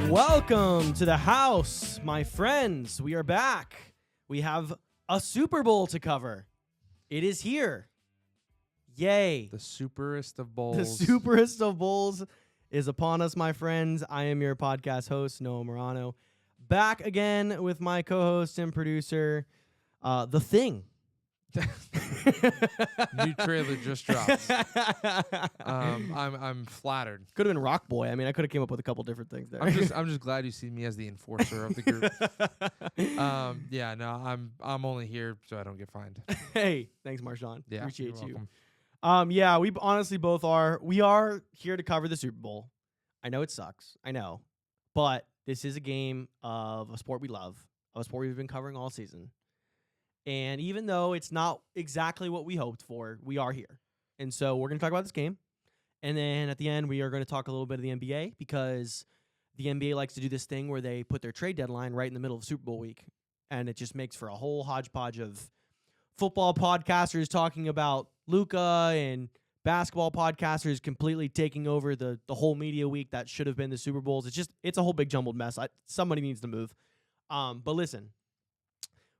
Welcome to the house, my friends. We are back. We have a Super Bowl to cover. It is here. Yay. The superest of bowls. The superest of bowls is upon us, my friends. I am your podcast host, Noah Marano. Back again with my co-host and producer, The Thing. New trailer just dropped. I'm flattered. Could have been Rock Boy. I mean, I could have came up with a couple different things there. I'm just glad you see me as the enforcer of the group. Yeah, no, I'm only here so I don't get fined. Hey, thanks, Marshawn. Yeah, Appreciate you're you. welcome. Yeah, we honestly both are. We are here to cover the Super Bowl. I know it sucks. I know. But this is a game of a sport we love, of a sport we've been covering all season. And even though it's not exactly what we hoped for, we are here. And so we're going to talk about this game. And then at the end, we are going to talk a little bit of the NBA because the NBA likes to do this thing where they put their trade deadline right in the middle of Super Bowl week. And it just makes for a whole hodgepodge of football podcasters talking about Luka and basketball podcasters completely taking over the whole media week that should have been the Super Bowls. It's a whole big jumbled mess. Somebody needs to move. But listen,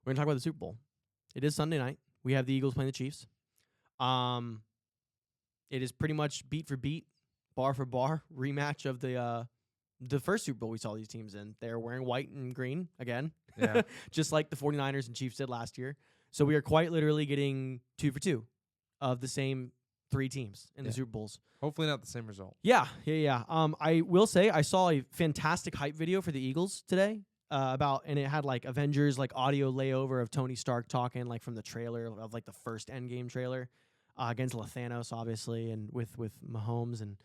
we're going to talk about the Super Bowl. It is Sunday night. We have the Eagles playing the Chiefs. It is pretty much beat for beat, bar for bar rematch of the first Super Bowl we saw these teams in. They're wearing white and green again, Yeah. just like the 49ers and Chiefs did last year. So we are quite literally getting 2 for 2 of the same 3 teams in the Super Bowls. Hopefully not the same result. Yeah. I will say I saw a fantastic hype video for the Eagles today. And it had like Avengers like audio layover of Tony Stark talking like from the trailer of like the first Endgame trailer against Thanos obviously and with Mahomes and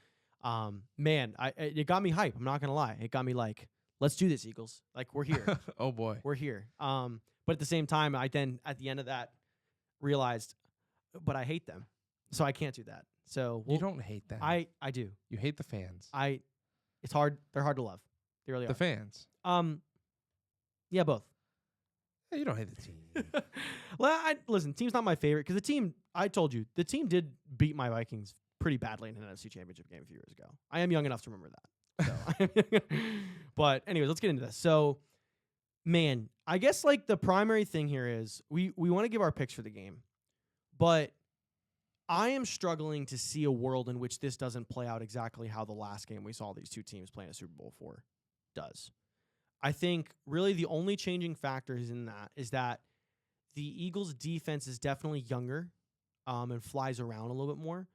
man, it got me hype. I'm not gonna lie, it got me like, let's do this, Eagles. Like we're here. Oh boy, we're here. But at the same time, I then at the end of that realized, but I hate them, so I can't do that. So you don't hate them. I do. You hate the fans. It's hard. They're hard to love. They really are. The fans. Yeah, both. Yeah, you don't hate the team. Well, listen, team's not my favorite because the team, I told you, the team did beat my Vikings pretty badly in an NFC Championship game a few years ago. I am young enough to remember that. So. But anyways, let's get into this. So, man, I guess like the primary thing here is we want to give our picks for the game, but I am struggling to see a world in which this doesn't play out exactly how the last game we saw these two teams playing a Super Bowl for does. I think really the only changing factors in that is that the Eagles' defense is definitely younger and flies around a little bit more.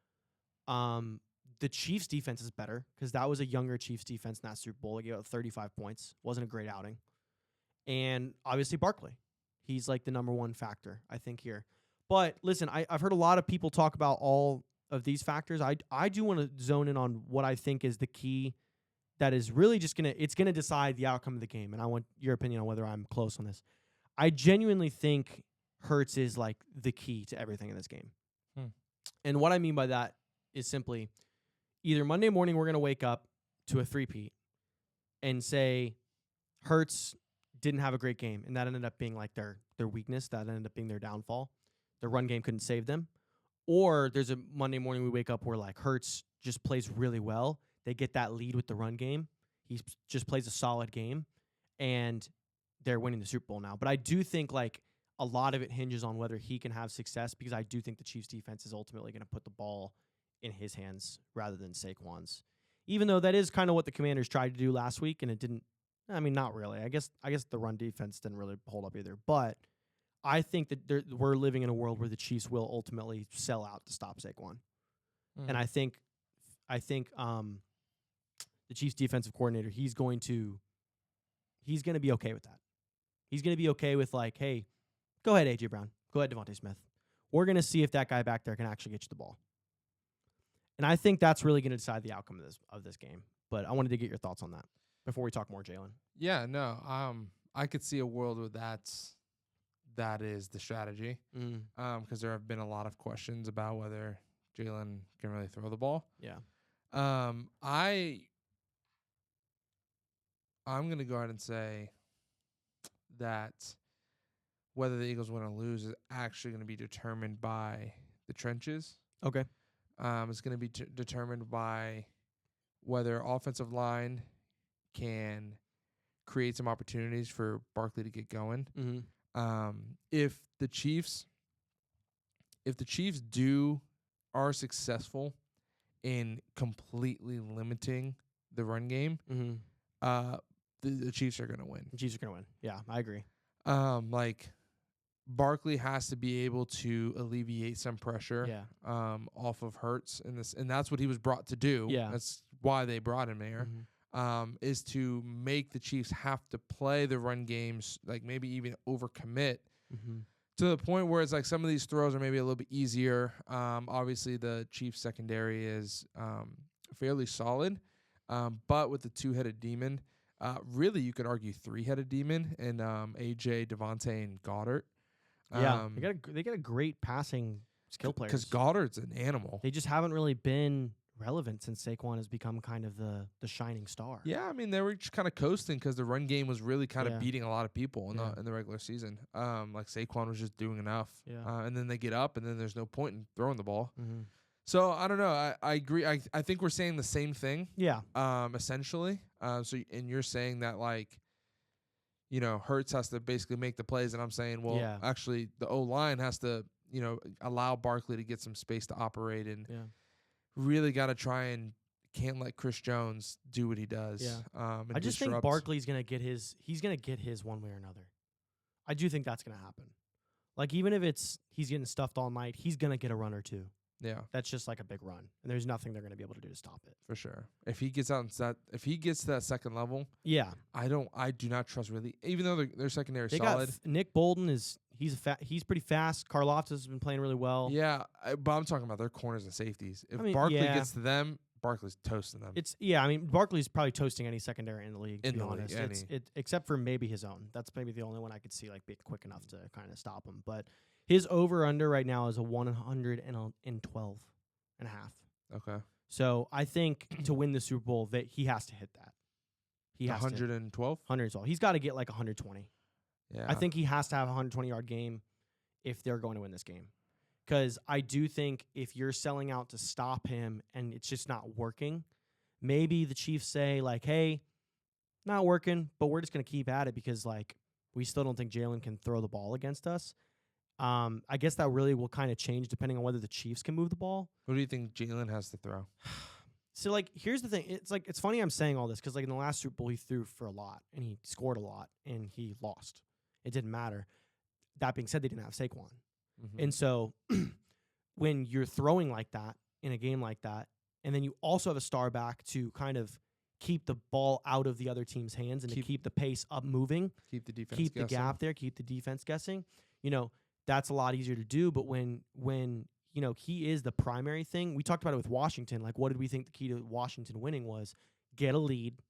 The Chiefs' defense is better because that was a younger Chiefs defense in that Super Bowl. They gave up 35 points. Wasn't a great outing. And obviously Barkley. He's like the number one factor, I think, here. But listen, I've heard a lot of people talk about all of these factors. I do want to zone in on what I think is the key that is really just going to decide the outcome of the game. And I want your opinion on whether I'm close on this. I genuinely think Hurts is like the key to everything in this game. And what I mean by that is simply either Monday morning we're going to wake up to a three-peat and say Hurts didn't have a great game, and that ended up being like their weakness. That ended up being their downfall. The run game couldn't save them. Or there's a Monday morning we wake up where like Hurts just plays really well. They get that lead with the run game. He just plays a solid game, and they're winning the Super Bowl now. But I do think like a lot of it hinges on whether he can have success because I do think the Chiefs defense is ultimately going to put the ball in his hands rather than Saquon's. Even though that is kind of what the Commanders tried to do last week, and it didn't. I mean, not really. I guess the run defense didn't really hold up either. But I think that we're living in a world where the Chiefs will ultimately sell out to stop Saquon. And I think the Chiefs defensive coordinator, he's going to be okay with that. He's going to be okay with like, hey, go ahead, A.J. Brown. Go ahead, Devontae Smith. We're going to see if that guy back there can actually get you the ball. And I think that's really going to decide the outcome of this game. But I wanted to get your thoughts on that before we talk more, Jalen. Yeah, no. I could see a world where that is the strategy. Because there have been a lot of questions about whether Jalen can really throw the ball. Yeah. I'm going to go ahead and say that whether the Eagles win or lose is actually going to be determined by the trenches. Okay. It's going to be determined by whether offensive line can create some opportunities for Barkley to get going. Mm-hmm. If the Chiefs are successful in completely limiting the run game, the Chiefs are going to win. The Chiefs are going to win. Yeah, I agree. Like Barkley has to be able to alleviate some pressure off of Hurts in this, and that's what he was brought to do. Yeah. That's why they brought him there. Is to make the Chiefs have to play the run games, like maybe even overcommit to the point where it's like some of these throws are maybe a little bit easier. Obviously, the Chiefs secondary is fairly solid, but with the two-headed demon, really you could argue three-headed demon and AJ, Devontae, and Goddard. They got a great passing skill player. Because Goddard's an animal. They just haven't really been relevant since Saquon has become kind of the shining star. Yeah, I mean, they were just kind of coasting because the run game was really kind of beating a lot of people in the regular season. Like Saquon was just doing enough. And then they get up, and then there's no point in throwing the ball. So I don't know. I agree. I think we're saying the same thing. Yeah. Essentially. And you're saying that like, Hurts has to basically make the plays, and I'm saying, well, actually the O-line has to, allow Barkley to get some space to operate, and really got to try and can't let Chris Jones do what he does. Yeah. I just think Barkley's gonna get his. He's gonna get his one way or another. I do think that's gonna happen. Like even if he's getting stuffed all night, he's gonna get a run or two. Yeah, that's just like a big run, and there's nothing they're gonna be able to do to stop it. For sure. If he gets out and if he gets to that second level, I do not trust really. Even though their secondary is solid. Nick Bolton he's pretty fast. Karlaftis has been playing really well. Yeah, but I'm talking about their corners and safeties. If Barkley gets to them, Barkley's toasting them. Barkley's probably toasting any secondary in the league. To be honest, except for maybe his own. That's maybe the only one I could see like being quick enough to kind of stop him. But his over under right now is a 112 and a half. Okay. So I think to win the Super Bowl that he has to hit that. He has 112? 112. He's got to get like 120. Yeah. I think he has to have a 120-yard game if they're going to win this game. Because I do think if you're selling out to stop him and it's just not working, maybe the Chiefs say, like, hey, not working, but we're just going to keep at it because, like, we still don't think Jalen can throw the ball against us. I guess that really will kind of change depending on whether the Chiefs can move the ball. What do you think Jalen has to throw? So, like, here's the thing. It's funny I'm saying all this because, like, in the last Super Bowl, he threw for a lot and he scored a lot and he lost. It didn't matter. That being said, they didn't have Saquon. And so when you're throwing like that in a game like that, and then you also have a star back to kind of keep the ball out of the other team's hands and to keep the pace up moving, keep the defense keep the gap there, keep the defense guessing, that's a lot easier to do. But when he is the primary thing, we talked about it with Washington. Like, what did we think the key to Washington winning was? Get a lead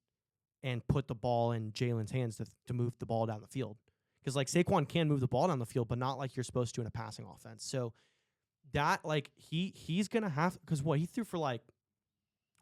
and put the ball in Jalen's hands to move the ball down the field. Because, like, Saquon can move the ball down the field, but not like you're supposed to in a passing offense. So that, like, he's going to have – because he threw for, like,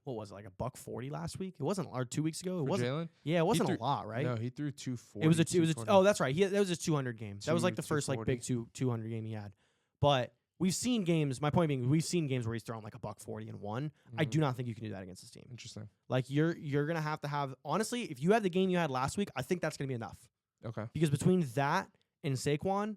what was it, like $140 last week? It wasn't – or 2 weeks ago? It wasn't. Jalen? Yeah, it wasn't a lot, right? No, he threw 240. It was oh, that's right. That was his 200 game. That was, like, the first, like, big 200 game he had. But we've seen games – my point being, we've seen games where he's thrown, like, $140 and won. I do not think you can do that against this team. Interesting. Like, you're going to have – honestly, if you had the game you had last week, I think that's going to be enough. Okay. Because between that and Saquon,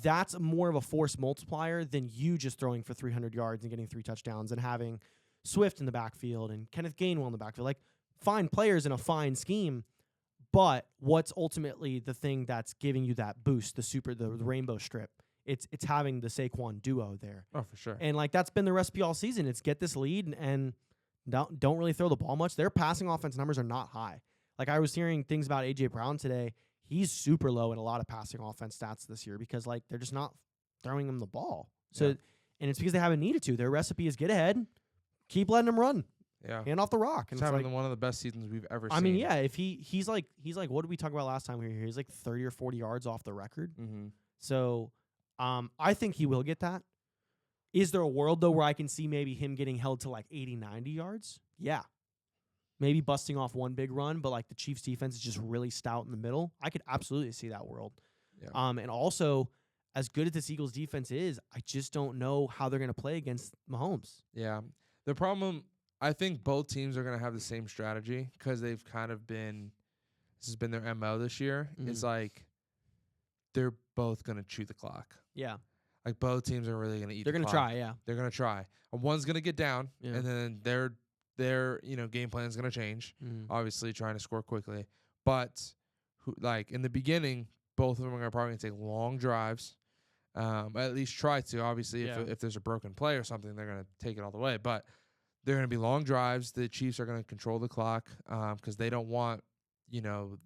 that's more of a force multiplier than you just throwing for 300 yards and getting 3 touchdowns and having Swift in the backfield and Kenneth Gainwell in the backfield. Like, fine players in a fine scheme, but what's ultimately the thing that's giving you that boost, the rainbow strip? It's having the Saquon duo there. Oh, for sure. And, like, that's been the recipe all season. It's get this lead and don't really throw the ball much. Their passing offense numbers are not high. Like, I was hearing things about A.J. Brown today. He's super low in a lot of passing offense stats this year because, like, they're just not throwing him the ball. So, and it's because they haven't needed to. Their recipe is get ahead, keep letting him run. Yeah. Hand off the rock. And it's having one of the best seasons we've ever seen. I mean, yeah, if he's like, what did we talk about last time we were here? He's like 30 or 40 yards off the record. Mm-hmm. So, I think he will get that. Is there a world, though, where I can see maybe him getting held to like 80, 90 yards? Yeah. Maybe busting off one big run, but like the Chiefs defense is just really stout in the middle. I could absolutely see that world. Yeah. And also, as good as this Eagles defense is, I just don't know how they're going to play against Mahomes. Yeah. The problem I think both teams are going to have the same strategy because they've kind of been – this has been their MO this year. It's like they're both going to chew the clock. Yeah. Like both teams are really going to eat the clock. They're going to try, yeah. They're going to try. And one's going to get down, and then their game plan is going to change, obviously trying to score quickly. But in the beginning, both of them are probably going to take long drives. At least try to. Obviously, if there's a broken play or something, they're going to take it all the way. But they're going to be long drives. The Chiefs are going to control the clock because they don't want, the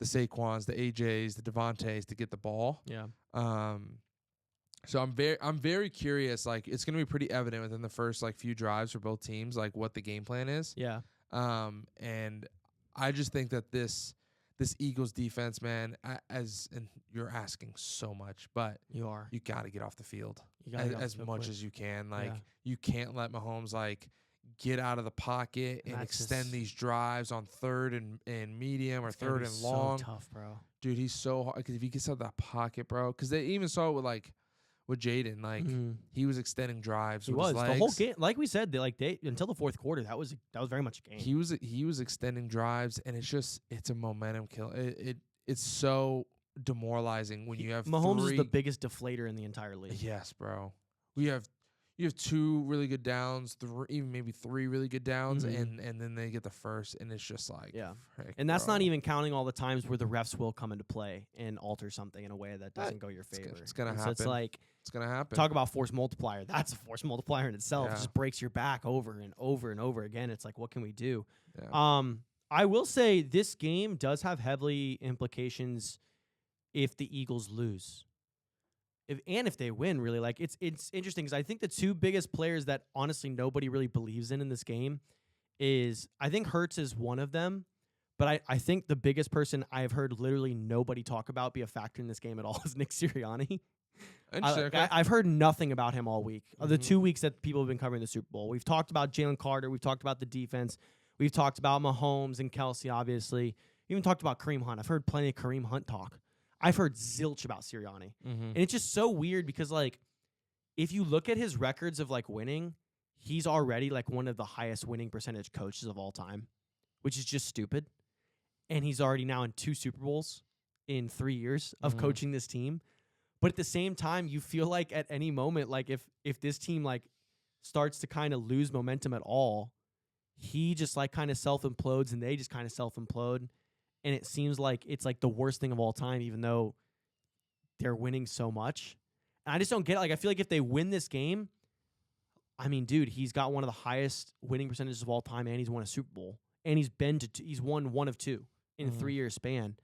Saquons, the AJs, the Devontaes to get the ball. Yeah. So I'm very curious. Like, it's going to be pretty evident within the first few drives for both teams, like what the game plan is. Yeah. And I just think that this Eagles defense, man, and you're asking so much, but you got to get off the field as much as you can. You can't let Mahomes get out of the pocket and extend these drives on third and medium or third and long. So tough, bro. Dude, he's so hard because if he gets out of that pocket, bro, because they even saw it with Jaden, he was extending drives. He with was his legs. the whole game, like we said, they until the fourth quarter. That was very much a game. He was extending drives, and it's a momentum kill. It's so demoralizing when you have Mahomes is the biggest deflator in the entire league. Yes, bro. You have 2 really good downs, even maybe 3 really good downs, and then they get the first, and it's just frick, and that's not even counting all the times where the refs will come into play and alter something in a way that doesn't go your favor. It's gonna happen. So it's gonna happen. Talk about force multiplier. That's a force multiplier in itself. Yeah. It just breaks your back over and over and over again. It's what can we do? Yeah. I will say this game does have heavily implications if the Eagles lose. If they win, really, it's interesting because I think the 2 biggest players that honestly nobody really believes in this game is I think Hurts is one of them, but I think the biggest person I've heard literally nobody talk about be a factor in this game at all is Nick Sirianni. I've heard nothing about him all week. The 2 weeks that people have been covering the Super Bowl, we've talked about Jalen Carter, we've talked about the defense, we've talked about Mahomes and Kelsey, obviously, we even talked about Kareem Hunt. I've heard plenty of Kareem Hunt talk. I've heard zilch about Sirianni. And it's just so weird because, if you look at his records of, winning, he's already, one of the highest winning percentage coaches of all time, which is just stupid. And he's already now in 2 Super Bowls in 3 years of coaching this team. But at the same time, you feel like at any moment, if this team, starts to kind of lose momentum at all, he just, kind of self-implodes and they just kind of self-implode. And it seems like it's the worst thing of all time, even though they're winning so much. And I just don't get it. I feel like if they win this game, I mean, dude, he's got one of the highest winning percentages of all time, and he's won a Super Bowl, and he's won 1 of 2 in a 3-year span.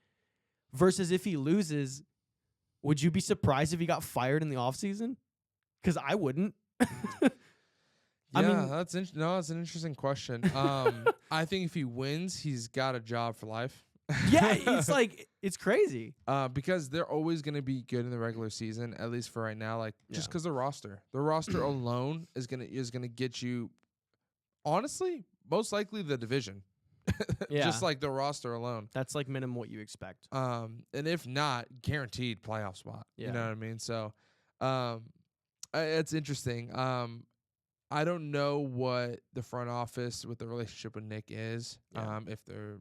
Versus if he loses, would you be surprised if he got fired in the offseason? Because I wouldn't. That's an interesting question. I think if he wins, he's got a job for life. Yeah, it's crazy. Because they're always going to be good in the regular season, at least for right now. Just because the roster alone is gonna get you. Honestly, most likely the division. Just the roster alone. That's minimum what you expect. And if not, guaranteed playoff spot. Yeah. You know what I mean? So, it's interesting. I don't know what the front office with the relationship with Nick is. If there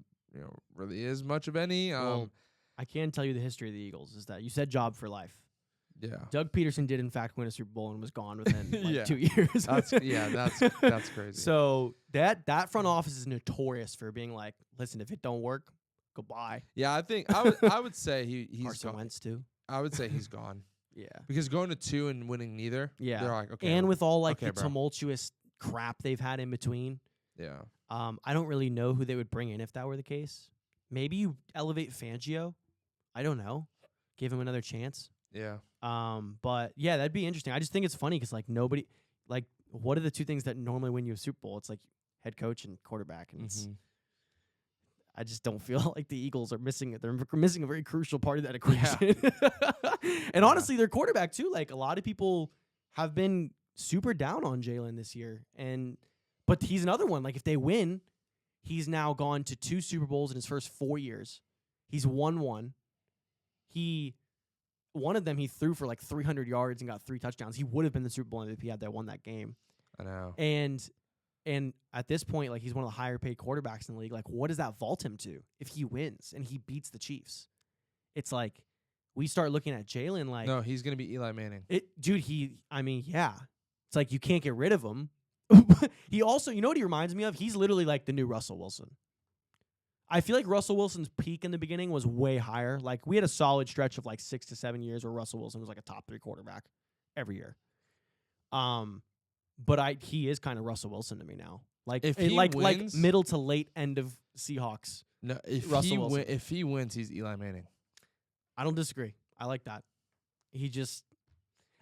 really is much of any. Well, I can tell you the history of the Eagles is that you said job for life. Yeah. Doug Peterson did in fact win a Super Bowl and was gone within 2 years. That's crazy. So that front office is notorious for being listen, if it don't work, goodbye. Yeah, I think I would say he's Carson gone. Wentz too. I would say he's gone. Yeah. Because going to 2 and winning neither. Yeah. They're okay. And with all the bro. tumultuous crap they've had in between. Yeah. I don't really know who they would bring in if that were the case. Maybe you elevate Fangio. I don't know. Give him another chance. Yeah. But yeah, that'd be interesting. I just think it's funny because nobody, what are the 2 things that normally win you a Super Bowl? It's head coach and quarterback, and I just don't feel like the Eagles are missing it. They're missing a very crucial part of that equation. Yeah. And honestly, their quarterback too. A lot of people have been super down on Jalen this year, but he's another one. If they win, he's now gone to 2 Super Bowls in his first 4 years. He's won 1. One of them he threw for 300 yards and got 3 touchdowns. He would have been the Super Bowl MVP had they won that game. I know. And And at this point, like, he's one of the higher paid quarterbacks in the league. Like, what does that vault him to if he wins and he beats the Chiefs? It's like we start looking at Jalen like, no, he's gonna be Eli Manning. Dude. Yeah. It's like you can't get rid of him. He also, you know what he reminds me of? He's literally like the new Russell Wilson. I feel like Russell Wilson's peak in the beginning was way higher. Like, we had a solid stretch of like 6 to 7 years where Russell Wilson was like a top 3 quarterback every year. But he is kind of Russell Wilson to me now. Like, If he like wins- middle to late end of Seahawks. No, if Russell Wilson. if he wins, he's Eli Manning. I don't disagree. I like that. He just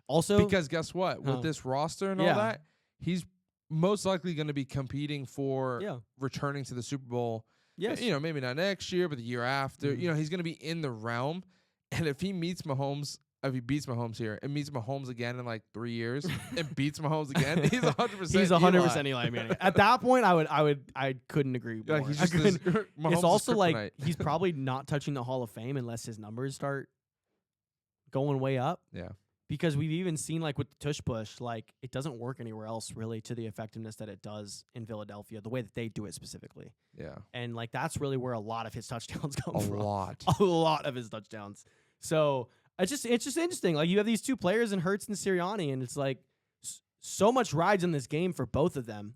also Because guess what? With this roster and all Yeah. that, he's most likely going to be competing for yeah. returning to the Super Bowl. Yes. You know, maybe not next year, but the year after. Mhm. You know, he's going to be in the realm. And if he beats Mahomes here and meets Mahomes again in like 3 years and beats Mahomes again, he's 100%. He's 100% Eli Manning. At that point, I couldn't agree more. Like, he's I just this, couldn't- Mahomes it's also is like kryptonite. he's probably not touching the Hall of Fame unless his numbers start going way up. Yeah. Because we've even seen, like, with the tush push, like, it doesn't work anywhere else really to the effectiveness that it does in Philadelphia, the way that they do it specifically. Yeah. And, like, that's really where a lot of his touchdowns come A from. lot. A lot of his touchdowns. So it's just interesting. Like, you have these two players in Hurts and Sirianni, and it's like so much rides in this game for both of them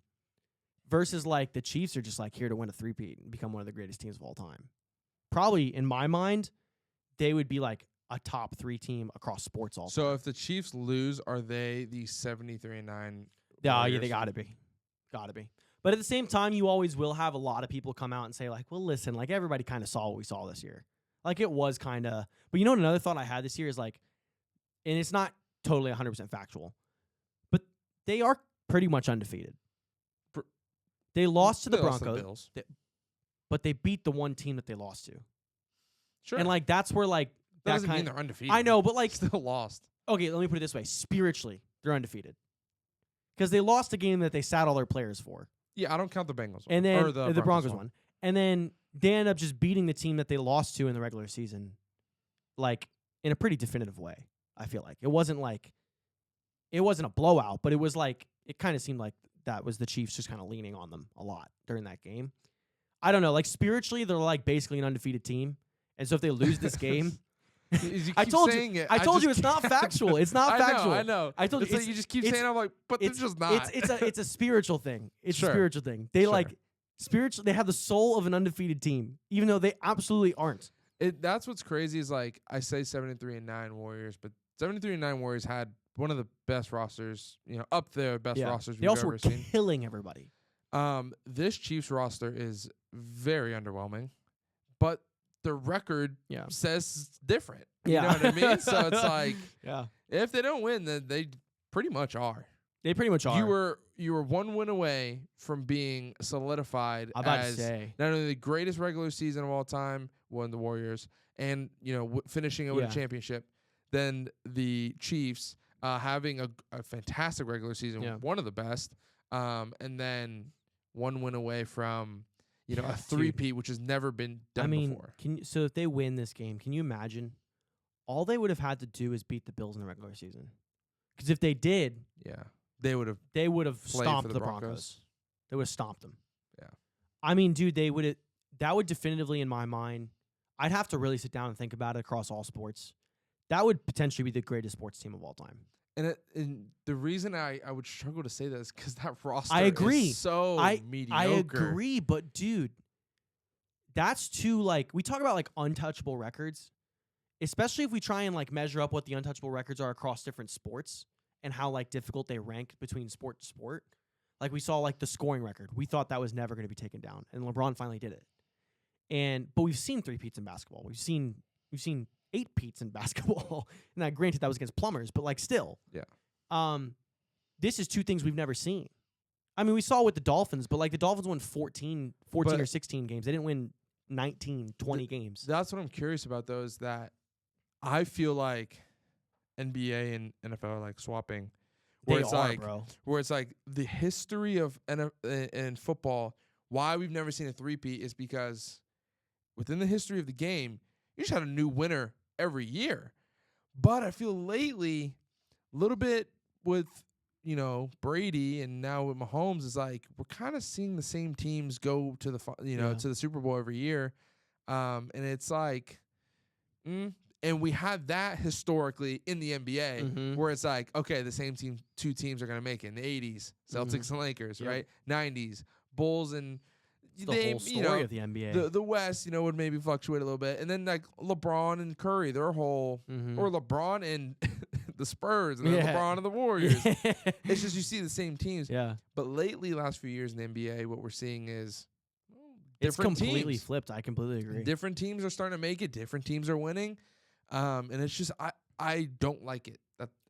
versus, like, the Chiefs are just, like, here to win a three-peat and become one of the greatest teams of all time. Probably, in my mind, they would be, like, a top 3 team across sports all So if the Chiefs lose, are they the 73-9? Yeah, Warriors? they gotta be. Gotta be. But at the same time, you always will have a lot of people come out and say, like, well, listen, like, everybody kind of saw what we saw this year. Like, it was kind of... But you know what another thought I had this year is, like... And it's not totally 100% factual. But they are pretty much undefeated. They lost to the They lost to Broncos. Bills. But they beat the one team that they lost to. Sure. And, like, that's where, like... that doesn't mean kind they're undefeated. I know, but, like... Still lost. Okay, let me put it this way. Spiritually, they're undefeated. Because they lost a game that they sat all their players for. Yeah, I don't count the Bengals one. And then or the Broncos one. And then they end up just beating the team that they lost to in the regular season, like, in a pretty definitive way, I feel like. It wasn't a blowout, but it was like, it kind of seemed like that was the Chiefs just kind of leaning on them a lot during that game. I don't know. Like, spiritually, they're like basically an undefeated team. And so if they lose this game... I told you it's not factual. It's not factual. I know. I told you you just keep saying, I'm like, but they're just not. It's a spiritual thing. It's Sure. a spiritual thing. They Sure. like spiritual. They have the soul of an undefeated team, even though they absolutely aren't. That's what's crazy is, like, I say 73-9 Warriors, but 73-9 Warriors had one of the best rosters, you know, up there, best rosters They we've also ever were seen. killing everybody. This Chiefs roster is very underwhelming, but the record Yeah. says different. Yeah. You know what I mean? So it's like, Yeah, if they don't win, then they pretty much are. they pretty much are. You were one win away from being solidified I'm about as to say. not only the greatest regular season of all time, won the Warriors, and, you know, finishing it with a championship, then the Chiefs having a fantastic regular season, one of the best, and then one win away from, you know, a three-peat, which has never been done before. So if they win this game, can you imagine? All they would have had to do is beat the Bills in the regular season. Because if they did, they would have stomped the Broncos. They would have stomped them. Yeah. I mean, dude, that would definitively, in my mind, I'd have to really sit down and think about it across all sports. That would potentially be the greatest sports team of all time. And the reason I would struggle to say that is because that roster I agree. is so mediocre. I agree, but dude, that's too, like, we talk about, like, untouchable records, especially if we try and, like, measure up what the untouchable records are across different sports and how, like, difficult they rank between sport to sport. Like, we saw, like, the scoring record. We thought that was never going to be taken down, and LeBron finally did it. But we've seen 3-peats in basketball. We've seen 8-peats in basketball. Now, granted, that was against plumbers, but, like, still. Yeah. This is two things we've never seen. I mean, we saw it with the Dolphins, but, like, the Dolphins won 14 or 16 games. They didn't win 19, 20 games. That's what I'm curious about, though, is that I feel like NBA and NFL are, like, swapping. Where it's like the history of in football, why we've never seen a three-peat is because within the history of the game, you just had a new winner every year. But I feel lately, a little bit with Brady and now with Mahomes is like we're kind of seeing the same teams go to the to the Super Bowl every year, and it's like, and we had that historically in the NBA where it's like, okay, the same two teams are gonna make it in the 80s, Celtics and Lakers, right? 90s, Bulls and the whole story of the NBA. The West, would maybe fluctuate a little bit, and then like LeBron and Curry, their whole, or LeBron and the Spurs, and then LeBron and the Warriors. It's just you see the same teams. Yeah. But lately, last few years in the NBA, what we're seeing is it's different completely teams. flipped. I completely agree. Different teams are starting to make it. Different teams are winning, and it's just I don't like it.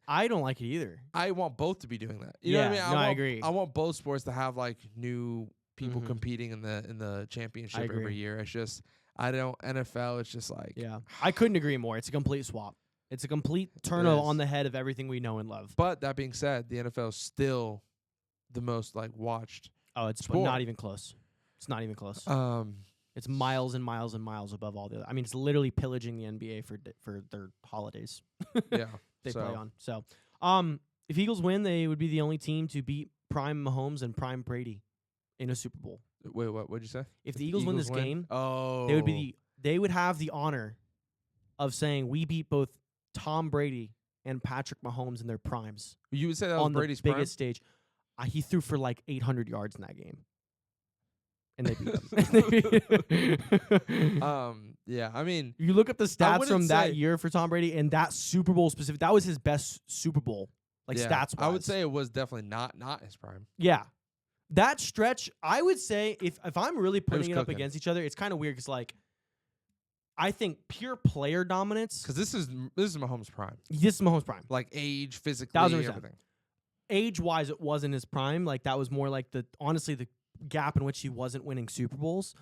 I don't like it either. I want both to be doing that. You know what I mean? I agree. I want both sports to have like new people competing in the championship every year. It's just NFL. It's just like I couldn't agree more. It's a complete swap. It's a complete turn on the head of everything we know and love. But that being said, the NFL is still the most like watched. Oh, it's not even close. It's not even close. It's miles and miles and miles above all the other. I mean, it's literally pillaging the NBA for their holidays. Yeah, they play on. So, if Eagles win, they would be the only team to beat prime Mahomes and prime Brady in a Super Bowl. Wait, what? What'd you say? If the Eagles win this game, they would have the honor of saying we beat both Tom Brady and Patrick Mahomes in their primes. You would say that was on Brady's the biggest stage. He threw for like 800 yards in that game, and they beat him. Yeah, I mean, you look up the stats from that year for Tom Brady and that Super Bowl specific. That was his best Super Bowl, stats-wise. I would say it was definitely not his prime. Yeah. That stretch, I would say, if I'm really putting it up against each other, it's kind of weird because, like, I think pure player dominance. Because this is Mahomes' prime. This is Mahomes' prime. Like age, physically, 1000%. everything. Age-wise, it wasn't his prime. Like, that was more like honestly, the gap in which he wasn't winning Super Bowls.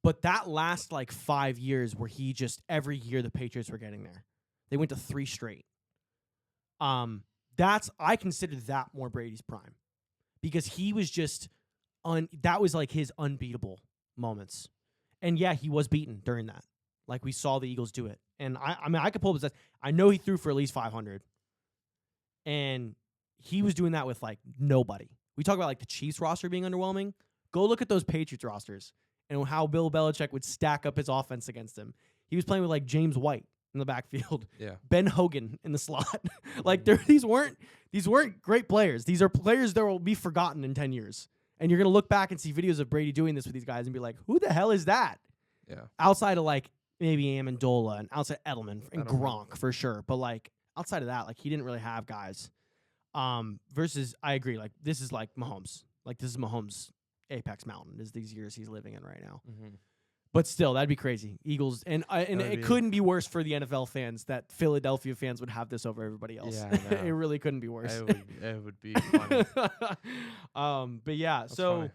But that last, 5 years where he just, every year the Patriots were getting there. They went to 3 straight. I consider that more Brady's prime. Because he was just, that was like his unbeatable moments. And yeah, he was beaten during that. Like we saw the Eagles do it. And I mean, I could pull up his stats. I know he threw for at least 500. And he was doing that with nobody. We talk about the Chiefs roster being underwhelming. Go look at those Patriots rosters and how Bill Belichick would stack up his offense against him. He was playing with James White in the backfield. Yeah. Ben Hogan in the slot. These weren't great players. These are players that will be forgotten in 10 years. And you're going to look back and see videos of Brady doing this with these guys and be like, who the hell is that? Yeah. Outside of maybe Amendola and outside Edelman and Gronk for sure. But outside of that, he didn't really have guys. Versus I agree. This is Mahomes. This is Mahomes' apex mountain is these years he's living in right now. Mm-hmm. But still, that'd be crazy. Eagles, and it couldn't be worse for the NFL fans that Philadelphia fans would have this over everybody else. Yeah, it really couldn't be worse. It would be funny. But yeah, That's so funny.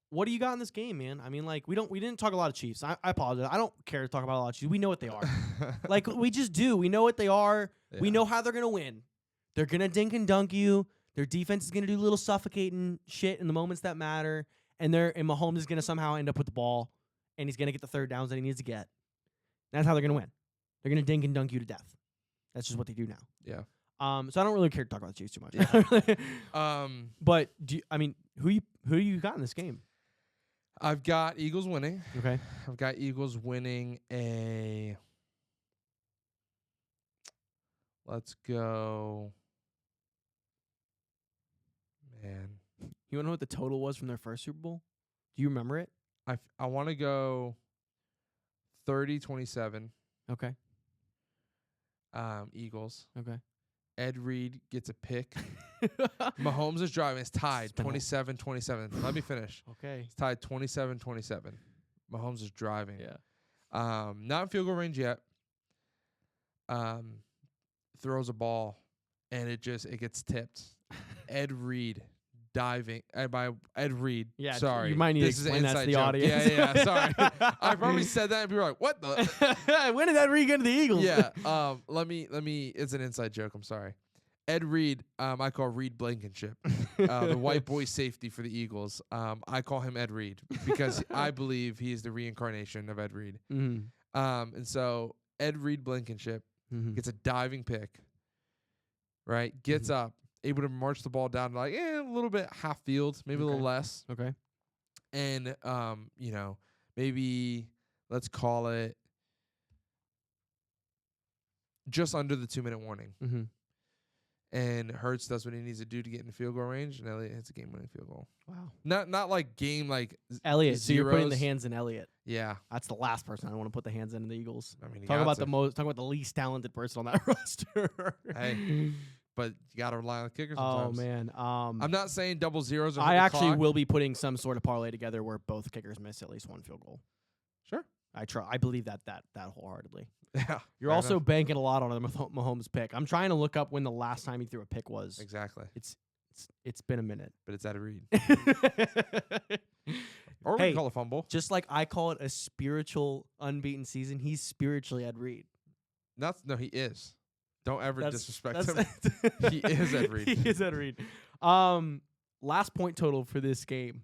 what do you got in this game, man? I mean, we didn't talk a lot of Chiefs. I apologize. I don't care to talk about a lot of Chiefs. We know what they are. We just do. We know what they are. Yeah. We know how they're gonna win. They're gonna dink and dunk you. Their defense is gonna do little suffocating shit in the moments that matter, and Mahomes is gonna somehow end up with the ball. And he's going to get the third downs that he needs to get. That's how they're going to win. They're going to dink and dunk you to death. That's just what they do now. Yeah. So I don't really care to talk about the Chiefs too much. Yeah. But who do you got in this game? I've got Eagles winning. Okay. I've got Eagles winning let's go. Man. You want to know what the total was from their first Super Bowl? Do you remember it? I want to go 30-27. Okay. Eagles. Okay. Ed Reed gets a pick. Mahomes is driving. It's tied 27-27. Let me finish. Okay. It's tied 27-27. Mahomes is driving. Yeah. Not in field goal range yet. Throws a ball and it gets tipped. Ed Reed diving by Ed Reed. Yeah, sorry. You might need this to explain that to the joke. audience. Yeah. Sorry, I probably said that and people are like, "What the?" When did Ed Reed get to the Eagles? Yeah. Let me. It's an inside joke. I'm sorry. Ed Reed. I call Reed Blankenship, the white boy safety for the Eagles. I call him Ed Reed because I believe he is the reincarnation of Ed Reed. Mm-hmm. And so Ed Reed Blankenship gets a diving pick. Right, gets up able to march the ball down to like a little bit half field, maybe a little less. Okay. And maybe let's call it just under the 2-minute warning. Mm-hmm. And Hurts does what he needs to do to get in the field goal range, and Elliott hits a game-winning field goal. Wow. Not like game like Elliott. So you're putting the zeros. hands in Elliott. Yeah. That's the last person I want to put the hands in the Eagles. I mean, Talk about the least talented person on that roster. Hey, but you got to rely on the kicker Oh sometimes. man. I'm not saying double zeros. I actually will be putting some sort of parlay together where both kickers miss at least one field goal. Sure. I believe that wholeheartedly. Yeah. You're also banking a lot on the Mahomes pick. I'm trying to look up when the last time he threw a pick was. Exactly. It's been a minute. But it's at a read. Or we call it fumble. Just like I call it a spiritual unbeaten season, he's spiritually Ed Reed. No, he is. Don't ever disrespect him. That's He is Ed Reed. He is Ed Reed. Last point total for this game.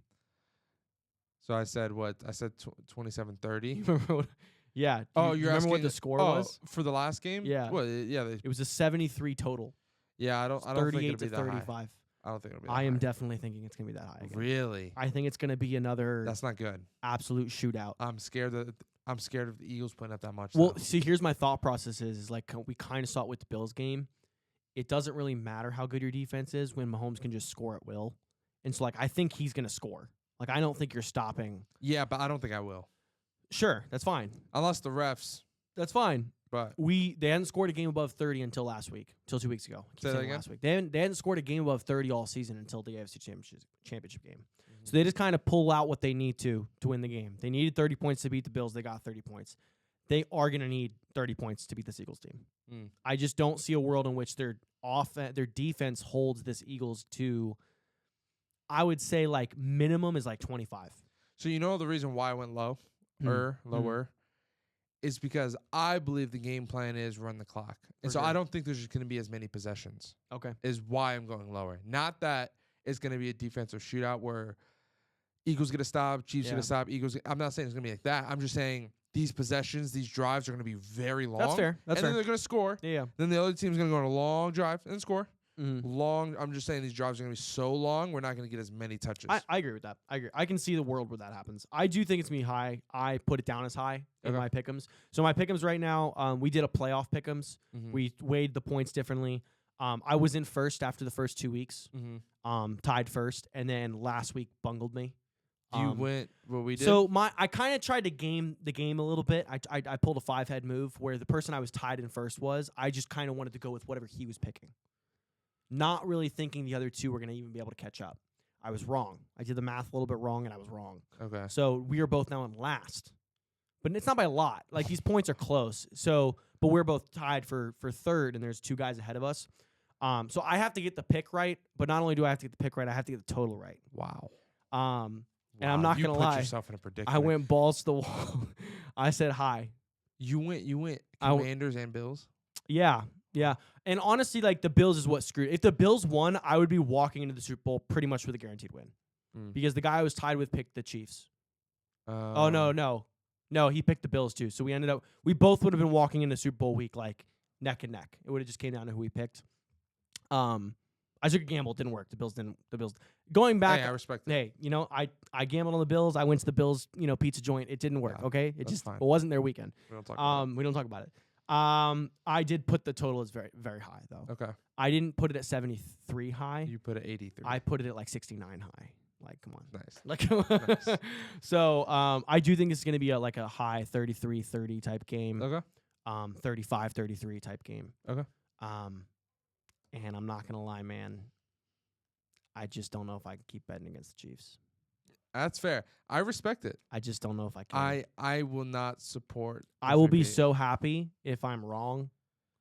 So I said what? I said 27-30. Yeah. Oh, you you're remember asking what the score was? For the last game? Yeah. Well, yeah. It was a 73 total. Yeah, I don't think 38 it'll be to that 35. high. I don't think it'll be that I am high. definitely thinking it's going to be that high again. Really? I think it's going to be another That's not good. absolute shootout. I'm scared of the Eagles putting up that much. Well, though. see, here's my thought process is like we kind of saw it with the Bills game. It doesn't really matter how good your defense is when Mahomes can just score at will. And so, like, I think he's going to score. Like, I don't think you're stopping. Yeah, but I don't think I will. Sure, that's fine. Unless the refs. That's fine. But They hadn't scored a game above 30 until last week, until 2 weeks ago. I keep Say that saying again? last week. They hadn't scored a game above 30 all season until the AFC Championship game. So they just kind of pull out what they need to win the game. They needed 30 points to beat the Bills. They got 30 points. They are going to need 30 points to beat this Eagles team. I just don't see a world in which their defense holds this Eagles to, I would say, like, minimum is like 25. So you know the reason why I went lower, is because I believe the game plan is run the clock. And so I don't think there's just going to be as many possessions. Okay. Is why I'm going lower. Not that it's going to be a defensive shootout where Eagles get a stop, Chiefs get a stop, I'm not saying it's going to be like that. I'm just saying these possessions, these drives are going to be very long. That's fair. Then they're going to score. Yeah. Then the other team's going to go on a long drive and score. Mm-hmm. I'm just saying these drives are going to be so long, we're not going to get as many touches. I agree with that. I agree. I can see the world where that happens. I do think it's going to be high. I put it down as high in my pick'ems. So my pick'ems right now, we did a playoff pick'ems. We weighed the points differently. I was in first after the first 2 weeks, tied first, and then last week bungled me. You went what we did? So I kind of tried to game the game a little bit. I pulled a 5-head move where the person I was tied in first was. I just kind of wanted to go with whatever he was picking. Not really thinking the other two were going to even be able to catch up. I was wrong. I did the math a little bit wrong, and I was wrong. Okay. So we are both now in last. But it's not by a lot. Like, these points are close. So, but we're both tied for third, and there's two guys ahead of us. So I have to get the pick right, but not only do I have to get the pick right, I have to get the total right. Wow. And I'm not going to lie. You put yourself in a predicament. I went balls to the wall. I said high. You went Commanders and Bills? Yeah. Yeah. And honestly, like, the Bills is what screwed. If the Bills won, I would be walking into the Super Bowl pretty much with a guaranteed win. Because the guy I was tied with picked the Chiefs. No, he picked the Bills too. So we both would have been walking into Super Bowl week like neck and neck. It would have just came down to who we picked. I took a gamble, it didn't work. The Bills going back. Hey, I respect that. Hey, I gambled on the Bills. I went to the Bills, pizza joint. It didn't work. Yeah, okay, it wasn't their weekend. We don't talk about it. We don't talk about it. I did put the total as very, very high though. Okay. I didn't put it at 73 high. You put it 83. I put it at like 69 high. Like, come on. Nice. Like, Nice. So, I do think it's going to be like a high 33-30 type game. Okay. 35-33 type game. Okay. And I'm not going to lie, man. I just don't know if I can keep betting against the Chiefs. That's fair. I respect it. I just don't know if I can. I will not support. I will be so happy if I'm wrong,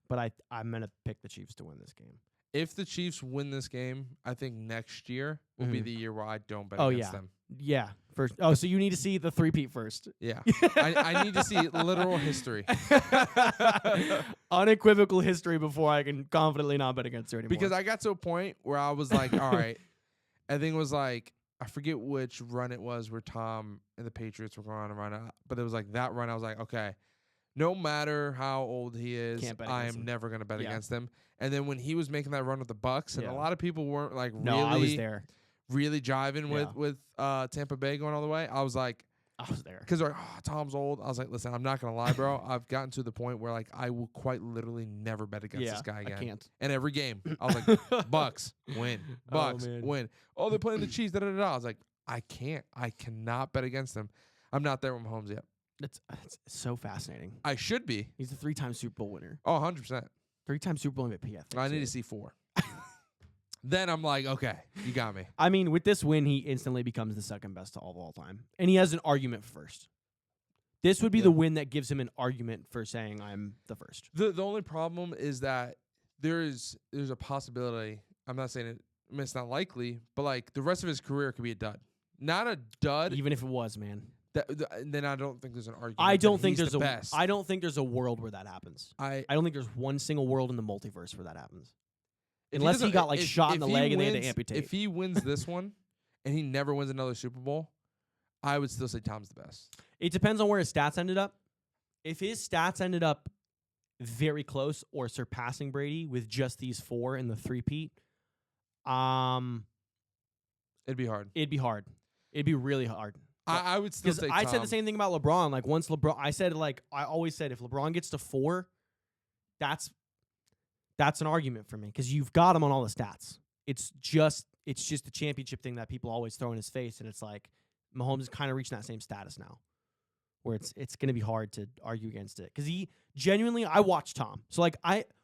but I'm going to pick the Chiefs to win this game. If the Chiefs win this game, I think next year will be the year where I don't bet against them. Yeah. First. Oh, so you need to see the three-peat first. Yeah. I need to see literal history. Unequivocal history before I can confidently not bet against her anymore. Because I got to a point where I was like, all right. I think it was like, I forget which run it was where Tom and the Patriots were going on a run, but it was like that run. I was like, okay, No matter how old he is, Can't bet I against am him. never going to bet Yeah. against him. And then when he was making that run with the Bucks, and Yeah. a lot of people weren't like No, I was there. really jiving Yeah. with Tampa Bay going all the way. I was like, I was there. because they're like, oh, Tom's old. I was like, listen, I'm not gonna lie, bro. I've gotten to the point where like I will quite literally never bet against this guy again. I can't. And every game, I was like, Bucks win, Bucks man. win. Oh, they're playing the Chiefs. Da da da. I was like, I cannot bet against them. I'm not there with Mahomes yet. It's so fascinating. I should be. He's a 3-time Super Bowl winner. Oh, 100%. 3-time Super Bowl MVP. I need to see 4. Then I'm like, okay, you got me. I mean, with this win, he instantly becomes the second best of all time, and he has an argument first. This would be the win that gives him an argument for saying I'm the first. The only problem is that there's a possibility. I'm not saying it's not likely, but like the rest of his career could be a dud. Not a dud. Even if it was, man. Then I don't think there's an argument. I don't think there's there's best. I don't think there's a world where that happens. I don't think there's one single world in the multiverse where that happens. if Unless he doesn't- got like if- shot in if the he leg and they had wins- to amputate. If he wins this one and he never wins another Super Bowl, I would still say Tom's the best. It depends on where his stats ended up. If his stats ended up very close or surpassing Brady with just these 4 in the three-peat, It'd be hard. it'd be hard. It'd be really hard. I would still Because say I Tom. said the same thing about LeBron. Like once LeBron, I always said if LeBron gets to 4, that's an argument for me because you've got him on all the stats. It's just the championship thing that people always throw in his face, and it's like Mahomes is kind of reaching that same status now, where it's going to be hard to argue against it because he genuinely. I watched Tom, so like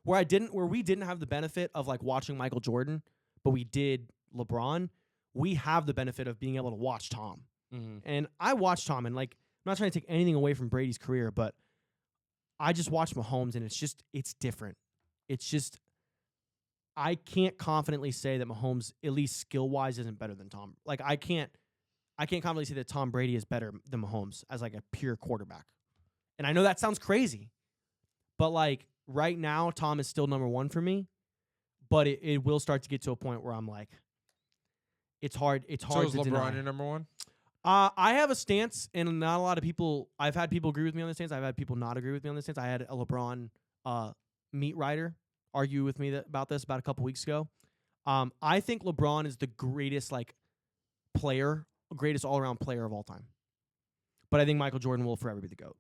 where we didn't have the benefit of like watching Michael Jordan, but we did LeBron. We have the benefit of being able to watch Tom. Mm-hmm. And I watched Tom, and like I'm not trying to take anything away from Brady's career, but I just watched Mahomes, and it's different. It's just I can't confidently say that Mahomes, at least skill wise, isn't better than Tom. Like I can't confidently say that Tom Brady is better than Mahomes as like a pure quarterback. And I know that sounds crazy, but like right now, Tom is still number 1 for me. But it will start to get to a point where I'm like, it's hard. It's hard So to is LeBron deny. your number 1? I have a stance, and not a lot of people. I've had people agree with me on this stance. I've had people not agree with me on this stance. I had a LeBron meat writer argue with me about this about a couple weeks ago. I think LeBron is the greatest greatest all around player of all time. But I think Michael Jordan will forever be the GOAT.